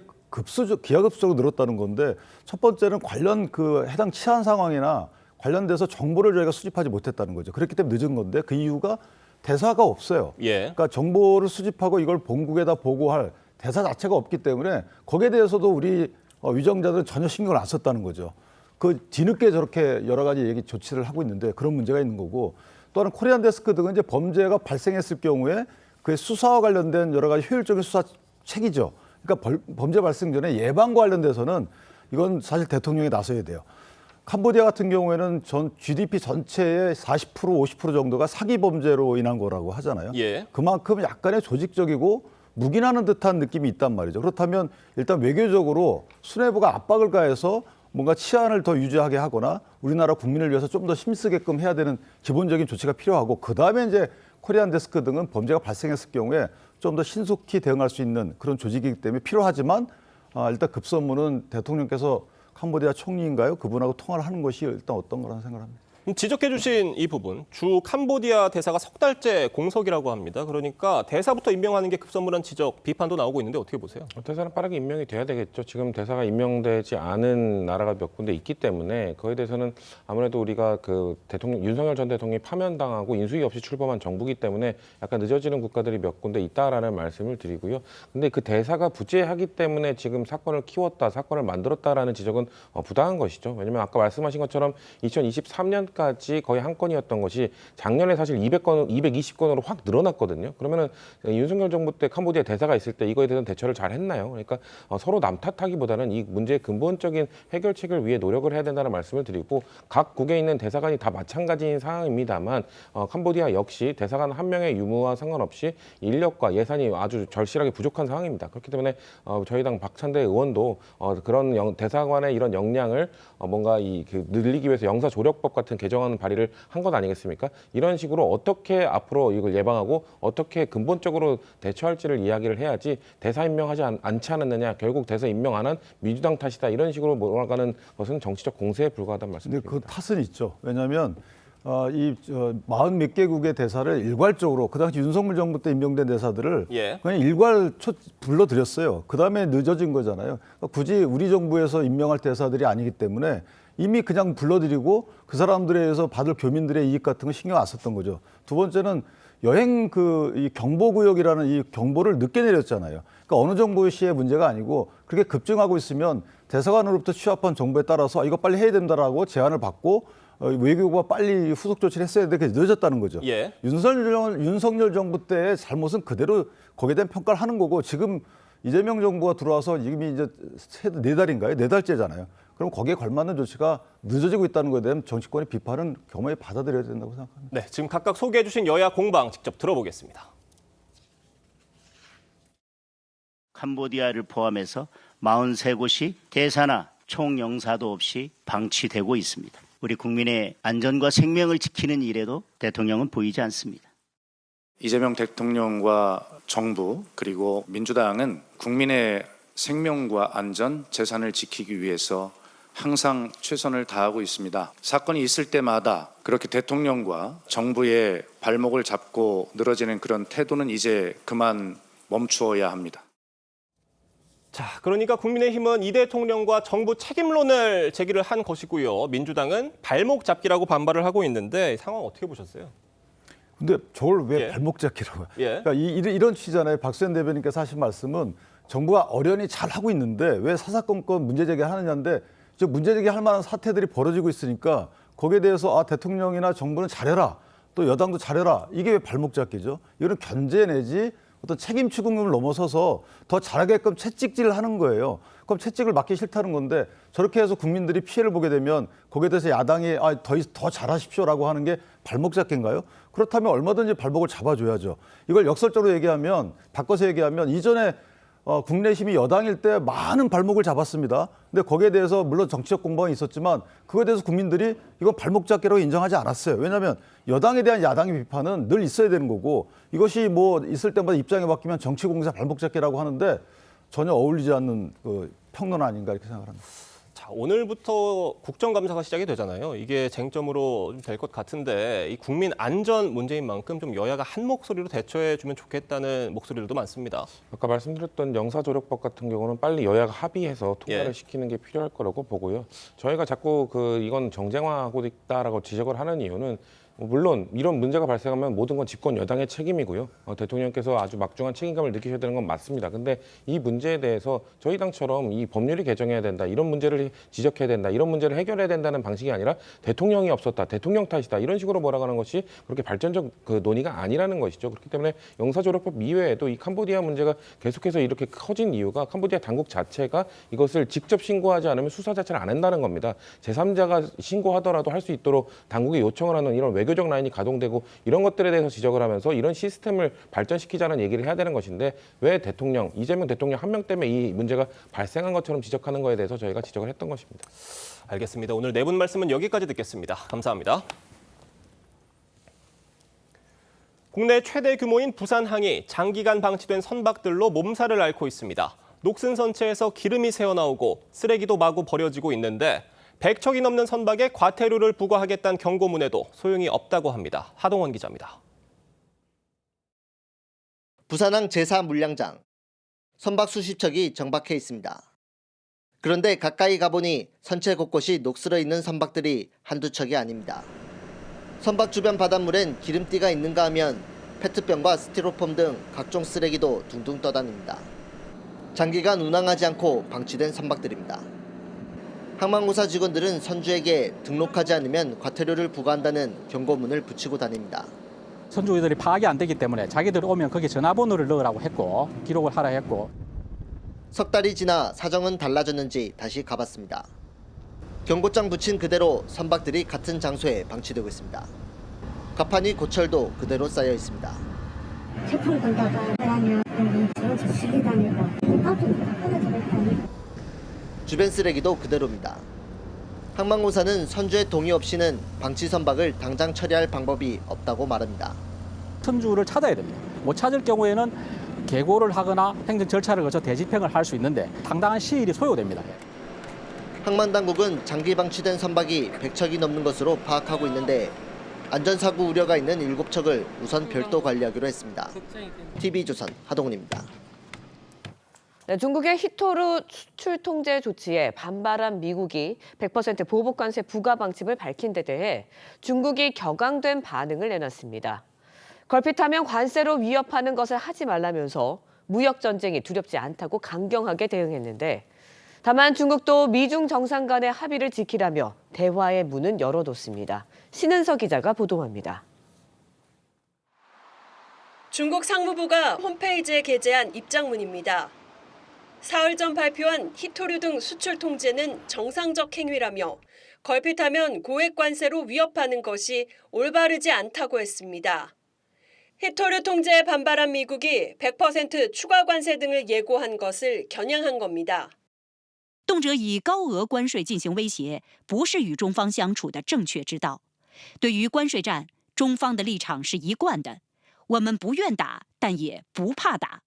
기하급수적으로 늘었다는 건데 첫 번째는 관련 그 해당 치안 상황이나 관련돼서 정보를 저희가 수집하지 못했다는 거죠. 그렇기 때문에 늦은 건데 그 이유가 대사가 없어요. 그러니까 정보를 수집하고 이걸 본국에다 보고할 대사 자체가 없기 때문에 거기에 대해서도 우리 위정자들은 전혀 신경을 안 썼다는 거죠. 그 뒤늦게 저렇게 여러 가지 조치를 하고 있는데 그런 문제가 있는 거고 또 하나 코리안 데스크 등은 이제 범죄가 발생했을 경우에 그 수사와 관련된 여러 가지 효율적인 수사책이죠. 그러니까 범죄 발생 전에 예방과 관련돼서는 이건 사실 대통령이 나서야 돼요. 캄보디아 같은 경우에는 GDP 전체의 40% 50% 정도가 사기 범죄로 인한 거라고 하잖아요. 그만큼 약간의 조직적이고 묵인하는 듯한 느낌이 있단 말이죠. 그렇다면 일단 외교적으로 수뇌부가 압박을 가해서 뭔가 치안을 더 유지하게 하거나 우리나라 국민을 위해서 좀 더 힘쓰게끔 해야 되는 기본적인 조치가 필요하고 그다음에 이제 코리안 데스크 등은 범죄가 발생했을 경우에 좀 더 신속히 대응할 수 있는 그런 조직이기 때문에 필요하지만 일단 급선무는 대통령께서 캄보디아 총리인가요? 그분하고 통화를 하는 것이 일단 어떤 거라는 생각을 합니다. 지적해 주신 이 부분, 주 캄보디아 대사가 석 달째 공석이라고 합니다. 그러니까 대사부터 임명하는 게 급선무란 지적, 비판도 나오고 있는데 어떻게 보세요? 대사는 빠르게 임명이 돼야 되겠죠. 지금 대사가 임명되지 않은 나라가 몇 군데 있기 때문에 그에 대해서는 아무래도 우리가 그 대통령 윤석열 전 대통령이 파면당하고 인수위 없이 출범한 정부이기 때문에 약간 늦어지는 국가들이 몇 군데 있다라는 말씀을 드리고요. 근데 그 대사가 부재하기 때문에 지금 사건을 키웠다, 사건을 만들었다라는 지적은 부당한 것이죠. 왜냐하면 아까 말씀하신 것처럼 2023년 까지 거의 한 건이었던 것이 작년에 사실 200건, 220건으로 확 늘어났거든요. 그러면은 윤석열 정부 때 캄보디아 대사가 있을 때 이거에 대해서는 대처를 잘 했나요? 그러니까 서로 남 탓하기보다는 이 문제의 근본적인 해결책을 위해 노력을 해야 된다는 말씀을 드리고 각 국에 있는 대사관이 다 마찬가지인 상황입니다만 캄보디아 역시 대사관 한 명의 유무와 상관없이 인력과 예산이 아주 절실하게 부족한 상황입니다. 그렇기 때문에 저희 당 박찬대 의원도 그런 대사관의 이런 역량을 뭔가 늘리기 위해서 영사조력법 같은 개정안 발의를 한 것 아니겠습니까? 이런 식으로 어떻게 앞으로 이걸 예방하고 어떻게 근본적으로 대처할지를 이야기를 해야지 대사 임명하지 않지 않았느냐, 결국 대사 임명 안 한 민주당 탓이다 이런 식으로 몰아가는 것은 정치적 공세에 불과하다는 말씀입니다. 근데 그 탓은 있죠. 왜냐하면 이 40몇 개국의 대사를 일괄적으로 그 당시 윤석열 정부 때 임명된 대사들을 그냥 일괄 불러들였어요. 그다음에 늦어진 거잖아요. 그러니까 굳이 우리 정부에서 임명할 대사들이 아니기 때문에 이미 그냥 불러들이고 그 사람들에 의해서 받을 교민들의 이익 같은 거 신경 안 썼던 거죠. 두 번째는 여행 이 경보구역이라는 이 경보를 늦게 내렸잖아요. 그러니까 어느 정부의 문제가 아니고 그렇게 급증하고 있으면 대사관으로부터 취합한 정보에 따라서 이거 빨리 해야 된다라고 제안을 받고 외교부가 빨리 후속 조치를 했어야 되는데 늦었다는 거죠. 윤석열 정부 때의 잘못은 그대로 거기에 대한 평가를 하는 거고 지금 이재명 정부가 들어와서 이미 이제 4달인가요? 4달째잖아요. 그럼 거기에 걸맞는 조치가 늦어지고 있다는 것에 대한 정치권의 비판은 겸허히 받아들여야 된다고 생각합니다. 네, 지금 각각 소개해 주신 여야 공방 직접 들어보겠습니다. 캄보디아를 포함해서 43곳이 대사나 총영사도 없이 방치되고 있습니다. 우리 국민의 안전과 생명을 지키는 일에도 대통령은 보이지 않습니다. 이재명 대통령과 정부 그리고 민주당은 국민의 생명과 안전, 재산을 지키기 위해서 항상 최선을 다하고 있습니다. 사건이 있을 때마다 그렇게 대통령과 정부의 발목을 잡고 늘어지는 그런 태도는 이제 그만 멈추어야 합니다. 자, 그러니까 국민의힘은 이 대통령과 정부 책임론을 제기를 한 것이고요. 민주당은 발목 잡기라고 반발을 하고 있는데 상황 어떻게 보셨어요? 근데 저걸 왜 발목 잡기라고요? 그러니까 이런 취지잖아요. 박수현 대변인께서 하신 말씀은 정부가 어련히 잘 하고 있는데 왜 사사건건 문제 제기하느냐인데 문제 제기할 만한 사태들이 벌어지고 있으니까 거기에 대해서 대통령이나 정부는 잘해라. 또 여당도 잘해라. 이게 왜 발목 잡기죠? 이거는 견제 내지 어떤 책임 추궁을 넘어서서 더 잘하게끔 채찍질을 하는 거예요. 그럼 채찍을 맞기 싫다는 건데 저렇게 해서 국민들이 피해를 보게 되면 거기에 대해서 야당이 더 잘하십시오라고 하는 게 발목 잡기인가요? 그렇다면 얼마든지 발목을 잡아줘야죠. 이걸 역설적으로 얘기하면 바꿔서 얘기하면 이전에 국내심이 여당일 때 많은 발목을 잡았습니다. 근데 거기에 대해서 물론 정치적 공방이 있었지만 그거에 대해서 국민들이 이건 발목 잡기라고 인정하지 않았어요. 왜냐하면 여당에 대한 야당의 비판은 늘 있어야 되는 거고 이것이 뭐 있을 때마다 입장이 바뀌면 정치 공세 발목 잡기라고 하는데 전혀 어울리지 않는 평론 아닌가 이렇게 생각합니다. 자, 오늘부터 국정감사가 시작이 되잖아요. 이게 쟁점으로 될 것 같은데 이 국민 안전 문제인 만큼 좀 여야가 한 목소리로 대처해 주면 좋겠다는 목소리들도 많습니다. 아까 말씀드렸던 영사조력법 같은 경우는 빨리 여야가 합의해서 통과를 시키는 게 필요할 거라고 보고요. 저희가 자꾸 이건 정쟁화하고 있다라고 지적을 하는 이유는 물론 이런 문제가 발생하면 모든 건 집권 여당의 책임이고요. 대통령께서 아주 막중한 책임감을 느끼셔야 되는 건 맞습니다. 근데 이 문제에 대해서 저희 당처럼 이 법률이 개정해야 된다, 이런 문제를 지적해야 된다, 이런 문제를 해결해야 된다는 방식이 아니라 대통령이 없었다, 대통령 탓이다 이런 식으로 몰아가는 것이 그렇게 발전적 논의가 아니라는 것이죠. 그렇기 때문에 영사조력법 이외에도 이 캄보디아 문제가 계속해서 이렇게 커진 이유가 캄보디아 당국 자체가 이것을 직접 신고하지 않으면 수사 자체를 안 한다는 겁니다. 제3자가 신고하더라도 할 수 있도록 당국이 요청을 하는 이런 외교 외교적 라인이 가동되고 이런 것들에 대해서 지적을 하면서 이런 시스템을 발전시키자는 얘기를 해야 되는 것인데 왜 대통령, 이재명 대통령 한 명 때문에 이 문제가 발생한 것처럼 지적하는 거에 대해서 저희가 지적을 했던 것입니다. 알겠습니다. 오늘 네 분 말씀은 여기까지 듣겠습니다. 감사합니다. 국내 최대 규모인 부산항이 장기간 방치된 선박들로 몸살을 앓고 있습니다. 녹슨 선체에서 기름이 새어나오고 쓰레기도 마구 버려지고 있는데 100척이 넘는 선박에 과태료를 부과하겠다는 경고문에도 소용이 없다고 합니다. 하동원 기자입니다. 부산항 제4물량장. 선박 수십 척이 정박해 있습니다. 그런데 가까이 가보니 선체 곳곳이 녹슬어 있는 선박들이 한두 척이 아닙니다. 선박 주변 바닷물엔 기름띠가 있는가 하면 페트병과 스티로폼 등 각종 쓰레기도 둥둥 떠다닙니다. 장기간 운항하지 않고 방치된 선박들입니다. 항만고사 직원들은 선주에게 등록하지 않으면 과태료를 부과한다는 경고문을 붙이고 다닙니다. 선주들이 파악이 안 되기 때문에 자기들 오면 거기 전화번호를 넣으라고 했고 기록을 하라 했고. 석 달이 지나 사정은 달라졌는지 다시 가봤습니다. 경고장 붙인 그대로 선박들이 같은 장소에 방치되고 있습니다. 가판이 고철도 그대로 쌓여 있습니다. 태풍 건다가 하면 저런저 시계 다니고 콩밥도 다 끊어져 있다니. 주변 쓰레기도 그대로입니다. 항만고사는 선주의 동의 없이는 방치 선박을 당장 처리할 방법이 없다고 말합니다. 선주를 찾아야 됩니다. 못 찾을 경우에는 계고를 하거나 행정 절차를 거쳐 대집행을 할 수 있는데 상당한 시일이 소요됩니다. 항만당국은 장기 방치된 선박이 100척이 넘는 것으로 파악하고 있는데 안전사고 우려가 있는 7척을 우선 별도 관리하기로 했습니다. TV조선 하동훈입니다. 네, 중국의 히토류 수출 통제 조치에 반발한 미국이 100% 보복 관세 부과 방침을 밝힌 데 대해 중국이 격앙된 반응을 내놨습니다. 걸핏하면 관세로 위협하는 것을 하지 말라면서 무역 전쟁이 두렵지 않다고 강경하게 대응했는데 다만 중국도 미중 정상 간의 합의를 지키라며 대화의 문은 열어뒀습니다. 신은서 기자가 보도합니다. 중국 상무부가 홈페이지에 게재한 입장문입니다. 사흘 전 발표한 히토류 등 수출 통제는 정상적 행위라며 걸핏하면 고액 관세로 위협하는 것이 올바르지 않다고 했습니다. 히토류 통제에 반발한 미국이 100% 추가 관세 등을 예고한 것을 겨냥한 겁니다. 动辄以高额关税进行威胁，不是与中方相处的正确之道。对于关税战，中方的立场是一贯的，我们不愿打，但也不怕打。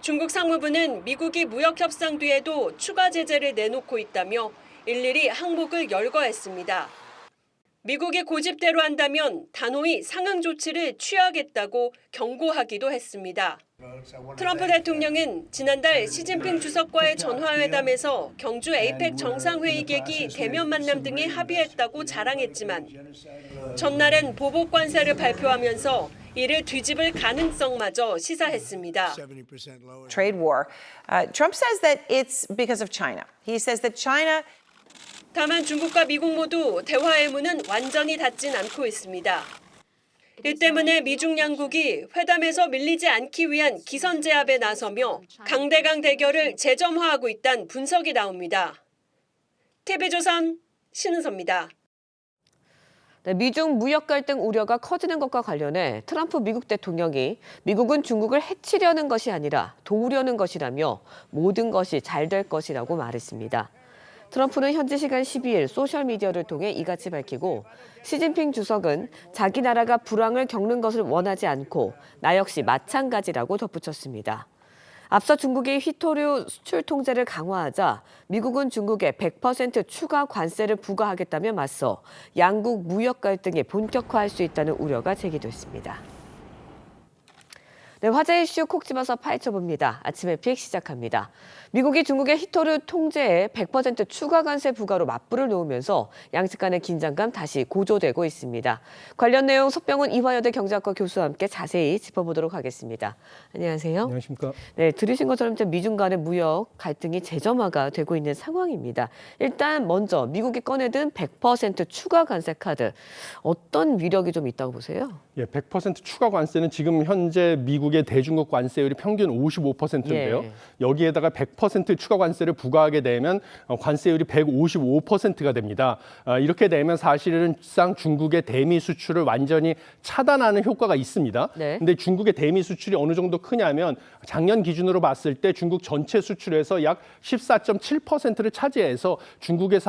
중국 상무부는 미국이 무역 협상 뒤에도 추가 제재를 내놓고 있다며 일일이 항목을 열거했습니다. 미국이 고집대로 한다면 단호히 상응 조치를 취하겠다고 경고하기도 했습니다. 트럼프 대통령은 지난달 시진핑 주석과의 전화회담에서 경주 에이펙 정상회의 계기 대면 만남 등에 합의했다고 자랑했지만 전날엔 보복 관세를 발표하면서 이를 뒤집을 가능성마저 시사했습니다. Trade war. Trump says that it's because of China. He says that China. 다만 중국과 미국 모두 대화의 문은 완전히 닫진 않고 있습니다. 이 때문에 미중 양국이 회담에서 밀리지 않기 위한 기선 제압에 나서며 강대강 대결을 재점화하고 있다는 분석이 나옵니다. TV조선 신은서입니다. 네, 미중 무역 갈등 우려가 커지는 것과 관련해 트럼프 미국 대통령이 미국은 중국을 해치려는 것이 아니라 도우려는 것이라며 모든 것이 잘 될 것이라고 말했습니다. 트럼프는 현지 시간 12일 소셜미디어를 통해 이같이 밝히고 시진핑 주석은 자기 나라가 불황을 겪는 것을 원하지 않고 나 역시 마찬가지라고 덧붙였습니다. 앞서 중국이 히토류 수출 통제를 강화하자 미국은 중국에 100% 추가 관세를 부과하겠다며 맞서 양국 무역 갈등이 본격화할 수 있다는 우려가 제기됐습니다. 네, 화제 이슈 콕 집어서 파헤쳐봅니다. 아침에 픽 시작합니다. 미국이 중국의 히토류 통제에 100% 추가 관세 부과로 맞불을 놓으면서 양측 간의 긴장감 다시 고조되고 있습니다. 관련 내용 석병훈 이화여대 경제학과 교수와 함께 자세히 짚어보도록 하겠습니다. 안녕하세요. 안녕하십니까. 네, 들으신 것처럼 미중 간의 무역 갈등이 재점화가 되고 있는 상황입니다. 일단 먼저 미국이 꺼내든 100% 추가 관세 카드 어떤 위력이 좀 있다고 보세요? 예, 100% 추가 관세는 지금 현재 미국이 미국의 대중국 관세율이 평균 55%인데요. 여기에다가 100% 추가 관세를 부과하게 되면 관세율이 155%가 됩니다. 이렇게 되면 사실상 중국의 대미 수출을 완전히 차단하는 효과가 있습니다. 근데 중국의 대미 수출이 어느 정도 크냐면 작년 기준으로 봤을 때 중국 전체 수출에서 약 14.7%를 차지해서 중국의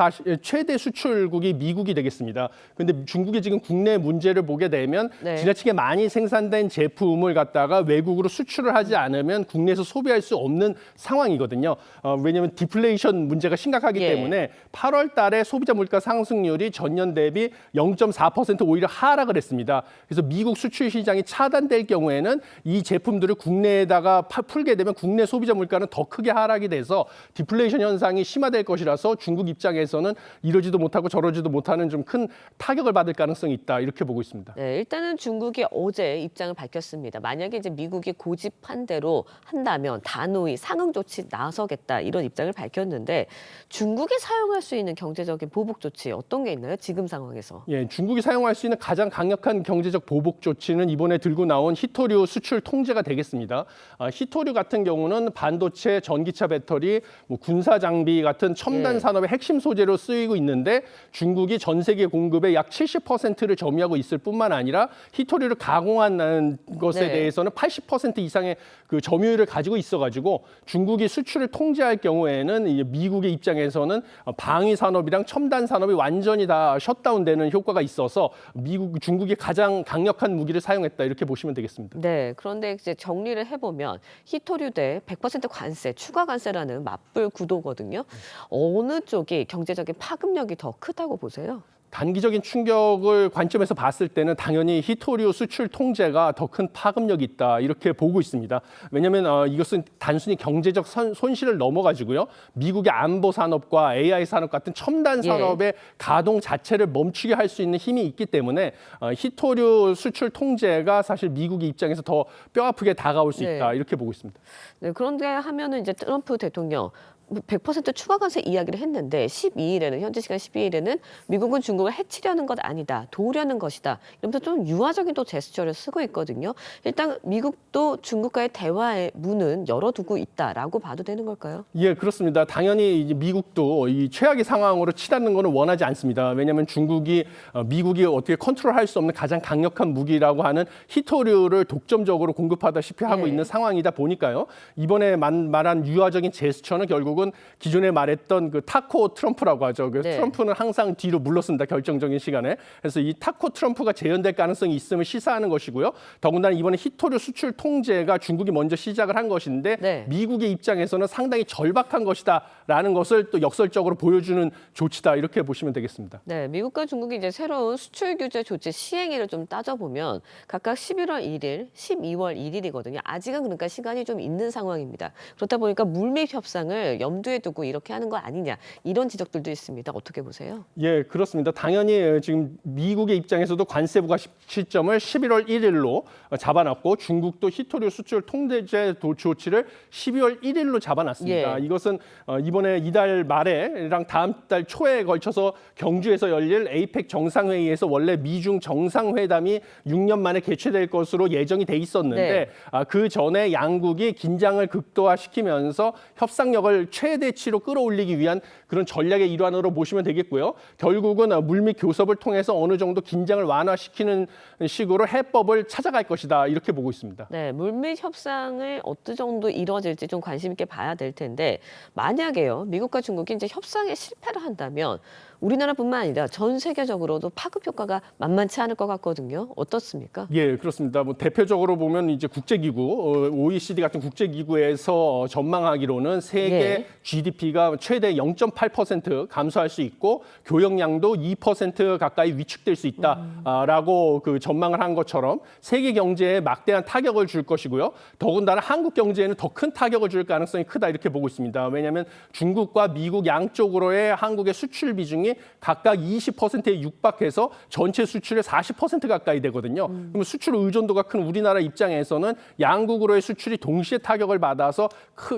최대 수출국이 미국이 되겠습니다. 그런데 중국이 지금 국내 문제를 보게 되면 지나치게 많이 생산된 제품을 갖다가 외국으로 수출을 하지 않으면 국내에서 소비할 수 없는 상황이거든요. 왜냐하면 디플레이션 문제가 심각하기 때문에 8월 달에 소비자 물가 상승률이 전년 대비 0.4% 오히려 하락을 했습니다. 그래서 미국 수출 시장이 차단될 경우에는 이 제품들을 국내에다가 풀게 되면 국내 소비자 물가는 더 크게 하락이 돼서 디플레이션 현상이 심화될 것이라서 중국 입장에서는 이러지도 못하고 저러지도 못하는 좀 큰 타격을 받을 가능성이 있다 이렇게 보고 있습니다. 네, 일단은 중국이 어제 입장을 밝혔습니다. 만약에 이제 미국이 고집한 대로 한다면 단호히 상응 조치 나서겠다 이런 입장을 밝혔는데 중국이 사용할 수 있는 경제적인 보복 조치 어떤 게 있나요? 지금 상황에서? 예, 중국이 사용할 수 있는 가장 강력한 경제적 보복 조치는 이번에 들고 나온 히토류 수출 통제가 되겠습니다. 히토류 같은 경우는 반도체, 전기차 배터리, 군사 장비 같은 첨단 산업의 핵심 소재로 쓰이고 있는데 중국이 전 세계 공급의 약 70%를 점유하고 있을 뿐만 아니라 히토류를 가공한 것에 대해서는 80% 이상의 그 점유율을 가지고 있어가지고 중국이 수출을 통제할 경우에는 미국의 입장에서는 방위 산업이랑 첨단 산업이 완전히 다 셧다운되는 효과가 있어서 중국이 가장 강력한 무기를 사용했다 이렇게 보시면 되겠습니다. 네, 그런데 이제 정리를 해보면 히토류 대 100% 관세, 추가 관세라는 맞불 구도거든요. 어느 쪽이 경제적인 파급력이 더 크다고 보세요? 단기적인 충격을 관점에서 봤을 때는 당연히 히토류 수출 통제가 더 큰 파급력이 있다 이렇게 보고 있습니다. 왜냐하면 이것은 단순히 경제적 손실을 넘어가지고요. 미국의 안보 산업과 AI 산업 같은 첨단 산업의 가동 자체를 멈추게 할 수 있는 힘이 있기 때문에 히토류 수출 통제가 사실 미국의 입장에서 더 뼈아프게 다가올 수 있다 이렇게 보고 있습니다. 네, 그런데 하면은 이제 트럼프 대통령 100% 추가 관세 이야기를 했는데 12일에는 현지 시간 12일에는 미국은 중국을 해치려는 것 아니다, 도우려는 것이다. 이러면서 좀 유화적인 또 제스처를 쓰고 있거든요. 일단 미국도 중국과의 대화의 문은 열어두고 있다라고 봐도 되는 걸까요? 예, 그렇습니다. 당연히 이제 미국도 이 최악의 상황으로 치닫는 것은 원하지 않습니다. 왜냐하면 중국이 미국이 어떻게 컨트롤할 수 없는 가장 강력한 무기라고 하는 히토류를 독점적으로 공급하다시피 하고 있는 상황이다 보니까요. 이번에 말한 유화적인 제스처는 결국은 기존에 말했던 그 타코 트럼프라고 하죠. 그래서 트럼프는 항상 뒤로 물러선다, 결정적인 시간에. 그래서 이 타코 트럼프가 재현될 가능성이 있음을 시사하는 것이고요. 더군다나 이번에 히토류 수출 통제가 중국이 먼저 시작을 한 것인데 미국의 입장에서는 상당히 절박한 것이다라는 것을 또 역설적으로 보여주는 조치다 이렇게 보시면 되겠습니다. 네, 미국과 중국이 이제 새로운 수출 규제 조치 시행일을 좀 따져보면 각각 11월 1일, 12월 1일이거든요. 아직은 그러니까 시간이 좀 있는 상황입니다. 그렇다 보니까 물밑 협상을 염두에 두고 이렇게 하는 거 아니냐 이런 지적들도 있습니다. 어떻게 보세요? 예, 그렇습니다. 당연히 지금 미국의 입장에서도 관세 부과 시점을 11월 1일로 잡아놨고 중국도 히토류 수출 통제제 조치를 12월 1일로 잡아놨습니다. 이것은 이번에 이달 말에랑 다음 달 초에 걸쳐서 경주에서 열릴 에이펙 정상회의에서 원래 미중 정상회담이 6년 만에 개최될 것으로 예정이 돼 있었는데 그 전에 양국이 긴장을 극도화시키면서 협상력을 최대치로 끌어올리기 위한 그런 전략의 일환으로 보시면 되겠고요. 결국은 물밑 교섭을 통해서 어느 정도 긴장을 완화시키는 식으로 해법을 찾아갈 것이다 이렇게 보고 있습니다. 네, 물밑 협상을 어느 정도 이루어질지 좀 관심 있게 봐야 될 텐데 만약에요 미국과 중국이 이제 협상에 실패를 한다면 우리나라뿐만 아니라 전 세계적으로도 파급 효과가 만만치 않을 것 같거든요. 어떻습니까? 예, 그렇습니다. 뭐 대표적으로 보면 이제 국제기구, OECD 같은 국제기구에서 전망하기로는 세계 GDP가 최대 0.8% 감소할 수 있고 교역량도 2% 가까이 위축될 수 있다라고 그 전망을 한 것처럼 세계 경제에 막대한 타격을 줄 것이고요. 더군다나 한국 경제에는 더 큰 타격을 줄 가능성이 크다 이렇게 보고 있습니다. 왜냐하면 중국과 미국 양쪽으로의 한국의 수출 비중이 각각 20%에 육박해서 전체 수출의 40% 가까이 되거든요. 그러면 수출 의존도가 큰 우리나라 입장에서는 양국으로의 수출이 동시에 타격을 받아서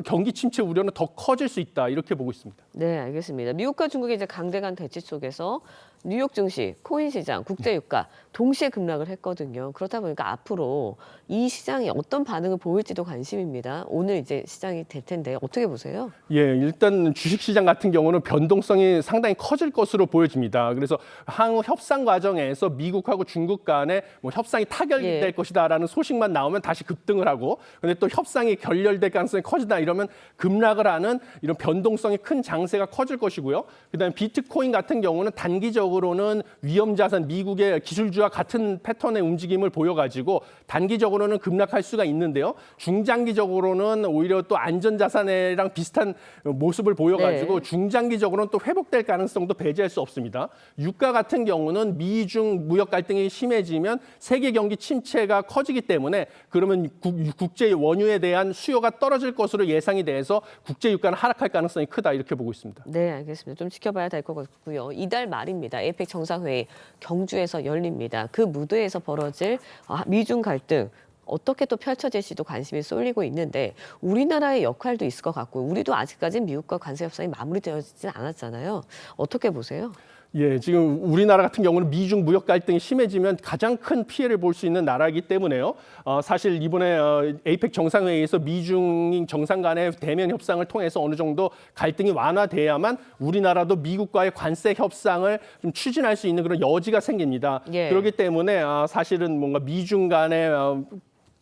경기 침체 우려는 더 커질 수 있다 이렇게 보고 있습니다. 네, 알겠습니다. 미국과 중국의 이제 강대강 대치 속에서 뉴욕 증시, 코인 시장, 국제 유가 동시에 급락을 했거든요. 그렇다 보니까 앞으로 이 시장이 어떤 반응을 보일지도 관심입니다. 오늘 이제 시장이 될 텐데 어떻게 보세요? 예, 일단 주식 시장 같은 경우는 변동성이 상당히 커질 것으로 보여집니다. 그래서 향후 협상 과정에서 미국하고 중국 간에 뭐 협상이 타결될 것이다라는 소식만 나오면 다시 급등을 하고, 근데 또 협상이 결렬될 가능성이 커지다 이러면 급락을 하는 이런 변동성이 큰 장세가 커질 것이고요. 그다음에 비트코인 같은 경우는 단기적으로는 위험 자산 미국의 기술주와 같은 패턴의 움직임을 보여가지고 단기적으로는 급락할 수가 있는데요. 중장기적으로는 오히려 또 안전자산이랑 비슷한 모습을 보여가지고 중장기적으로는 또 회복될 가능성도 배제할 수 없습니다. 유가 같은 경우는 미중 무역 갈등이 심해지면 세계 경기 침체가 커지기 때문에 그러면 국제 원유에 대한 수요가 떨어질 것으로 예상이 돼서 국제 유가는 하락할 가능성이 크다 이렇게 보고 있습니다. 네, 알겠습니다. 좀 지켜봐야 될 것 같고요. 이달 말입니다. 에이펙 정상회의 경주에서 열립니다. 그 무대에서 벌어질 미중 갈등 어떻게 또 펼쳐질지도 관심이 쏠리고 있는데 우리나라의 역할도 있을 것 같고 우리도 아직까지는 미국과 관세 협상이 마무리되어지진 않았잖아요. 어떻게 보세요? 예, 지금 우리나라 같은 경우는 미중 무역 갈등이 심해지면 가장 큰 피해를 볼 수 있는 나라이기 때문에요. 사실 이번에 에이펙 정상회의에서 미중 정상 간의 대면 협상을 통해서 어느 정도 갈등이 완화돼야만 우리나라도 미국과의 관세 협상을 좀 추진할 수 있는 그런 여지가 생깁니다. 그렇기 때문에 사실은 뭔가 미중 간의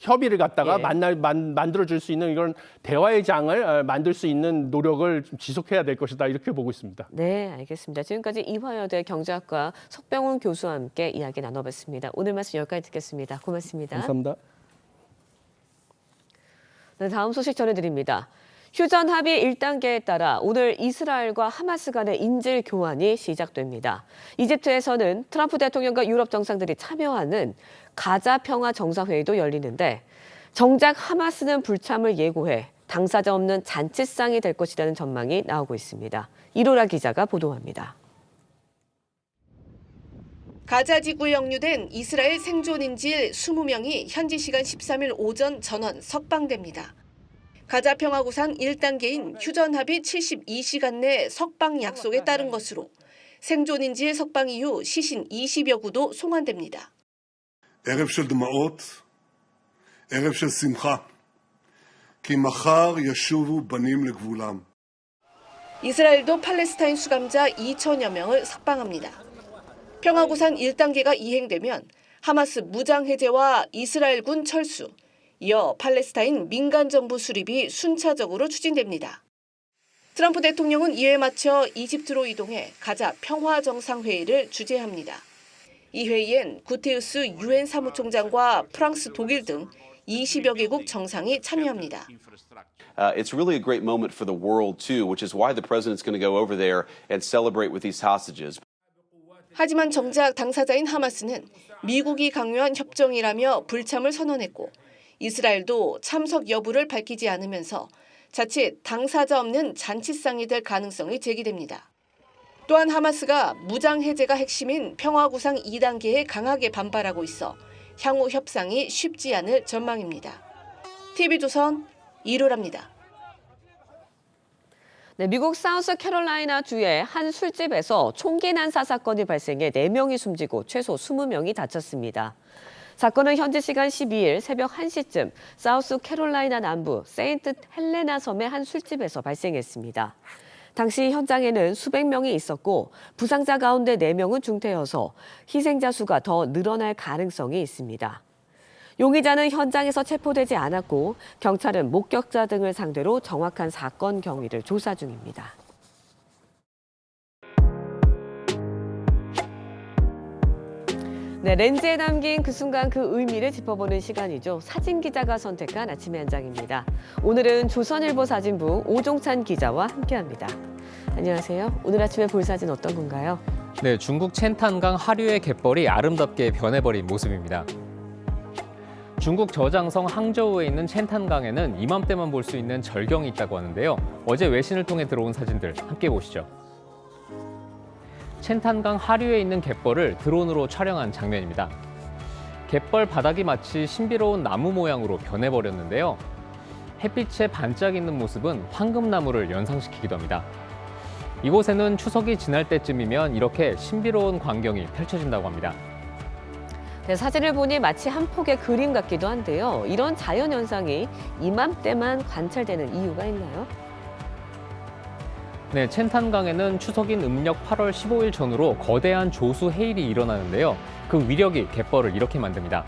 협의를 갖다가 만들어줄 수 있는 이런 대화의 장을 만들 수 있는 노력을 좀 지속해야 될 것이다 이렇게 보고 있습니다. 네, 알겠습니다. 지금까지 이화여대 경제학과 석병훈 교수와 함께 이야기 나눠봤습니다. 오늘 말씀 여기까지 듣겠습니다. 고맙습니다. 감사합니다. 네, 다음 소식 전해드립니다. 휴전 합의 1단계에 따라 오늘 이스라엘과 하마스 간의 인질 교환이 시작됩니다. 이집트에서는 트럼프 대통령과 유럽 정상들이 참여하는 가자 평화 정상회의도 열리는데 정작 하마스는 불참을 예고해 당사자 없는 잔치상이 될 것이라는 전망이 나오고 있습니다. 이로라 기자가 보도합니다. 가자 지구에 역류된 이스라엘 생존 인질 20명이 현지 시간 13일 오전 전원 석방됩니다. 가자 평화구상 1단계인 휴전 합의 72시간 내 석방 약속에 따른 것으로 생존 인질 석방 이후 시신 20여 구도 송환됩니다. ערב של דמעות, ערב של שמחה, כי מחר ישובו בנים לגבולם. 이스라엘도 팔레스타인 수감자 2천여 명을 석방합니다. 평화구상 1단계가 이행되면 하마스 무장 해제와 이스라엘군 철수, 이어 팔레스타인 민간 정부 수립이 순차적으로 추진됩니다. 트럼프 대통령은 이에 맞춰 이집트로 이동해 가자 평화 정상회의를 주재합니다. 이 회의엔 구테우스 유엔 사무총장과 프랑스, 독일 등 20여 개국 정상이 참여합니다. It's really a great moment for the world too, which is why the president's going to go over there and celebrate with these hostages. 하지만 정작 당사자인 하마스는 미국이 강요한 협정이라며 불참을 선언했고 이스라엘도 참석 여부를 밝히지 않으면서 자칫 당사자 없는 잔치상이 될 가능성이 제기됩니다. 또한 하마스가 무장 해제가 핵심인 평화구상 2단계에 강하게 반발하고 있어 향후 협상이 쉽지 않을 전망입니다. TV조선 이로라입니다. 네, 미국 사우스 캐롤라이나 주의 한 술집에서 총기 난사 사건이 발생해 4명이 숨지고 최소 20명이 다쳤습니다. 사건은 현지 시간 12일 새벽 1시쯤 사우스 캐롤라이나 남부 세인트 헬레나 섬의 한 술집에서 발생했습니다. 당시 현장에는 수백 명이 있었고 부상자 가운데 4명은 중태여서 희생자 수가 더 늘어날 가능성이 있습니다. 용의자는 현장에서 체포되지 않았고 경찰은 목격자 등을 상대로 정확한 사건 경위를 조사 중입니다. 네, 렌즈에 담긴 그 순간 그 의미를 짚어보는 시간이죠. 사진 기자가 선택한 아침의 한 장입니다. 오늘은 조선일보 사진부 오종찬 기자와 함께합니다. 안녕하세요. 오늘 아침에 볼 사진 어떤 건가요? 네, 중국 첸탄강 하류의 갯벌이 아름답게 변해버린 모습입니다. 중국 저장성 항저우에 있는 첸탄강에는 이맘때만 볼 수 있는 절경이 있다고 하는데요. 어제 외신을 통해 들어온 사진들 함께 보시죠. 첸탄강 하류에 있는 갯벌을 드론으로 촬영한 장면입니다. 갯벌 바닥이 마치 신비로운 나무 모양으로 변해버렸는데요. 햇빛에 반짝이는 모습은 황금나무를 연상시키기도 합니다. 이곳에는 추석이 지날 때쯤이면 이렇게 신비로운 광경이 펼쳐진다고 합니다. 네, 사진을 보니 마치 한 폭의 그림 같기도 한데요. 이런 자연 현상이 이맘때만 관찰되는 이유가 있나요? 네, 첸탄강에는 추석인 음력 8월 15일 전후로 거대한 조수 해일이 일어나는데요. 그 위력이 갯벌을 이렇게 만듭니다.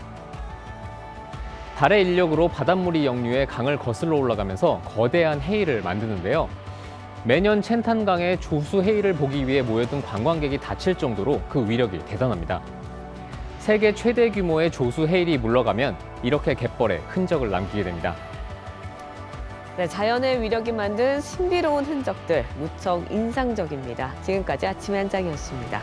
달의 인력으로 바닷물이 역류해 강을 거슬러 올라가면서 거대한 해일을 만드는데요. 매년 첸탄강의 조수 해일을 보기 위해 모여든 관광객이 다칠 정도로 그 위력이 대단합니다. 세계 최대 규모의 조수 해일이 물러가면 이렇게 갯벌에 흔적을 남기게 됩니다. 네, 자연의 위력이 만든 신비로운 흔적들 무척 인상적입니다. 지금까지 아침의 한 장이었습니다.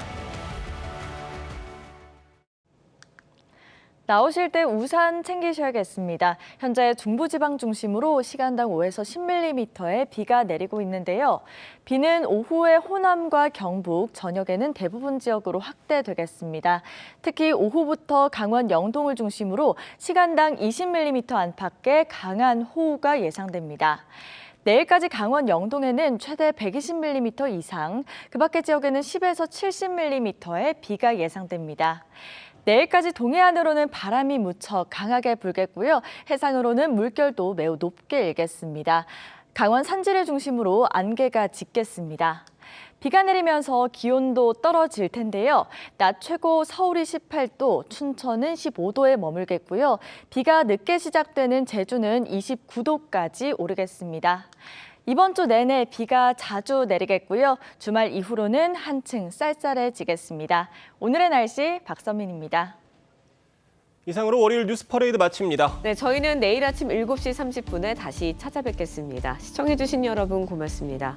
나오실 때 우산 챙기셔야겠습니다. 현재 중부지방 중심으로 시간당 5에서 10mm의 비가 내리고 있는데요. 비는 오후에 호남과 경북, 저녁에는 대부분 지역으로 확대되겠습니다. 특히 오후부터 강원 영동을 중심으로 시간당 20mm 안팎의 강한 호우가 예상됩니다. 내일까지 강원 영동에는 최대 120mm 이상, 그 밖의 지역에는 10에서 70mm의 비가 예상됩니다. 내일까지 동해안으로는 바람이 무척 강하게 불겠고요. 해상으로는 물결도 매우 높게 일겠습니다. 강원 산지를 중심으로 안개가 짙겠습니다. 비가 내리면서 기온도 떨어질 텐데요. 낮 최고 서울이 18도, 춘천은 15도에 머물겠고요. 비가 늦게 시작되는 제주는 29도까지 오르겠습니다. 이번 주 내내 비가 자주 내리겠고요. 주말 이후로는 한층 쌀쌀해지겠습니다. 오늘의 날씨 박선민입니다. 이상으로 월요일 뉴스 퍼레이드 마칩니다. 네, 저희는 내일 아침 7시 30분에 다시 찾아뵙겠습니다. 시청해주신 여러분 고맙습니다.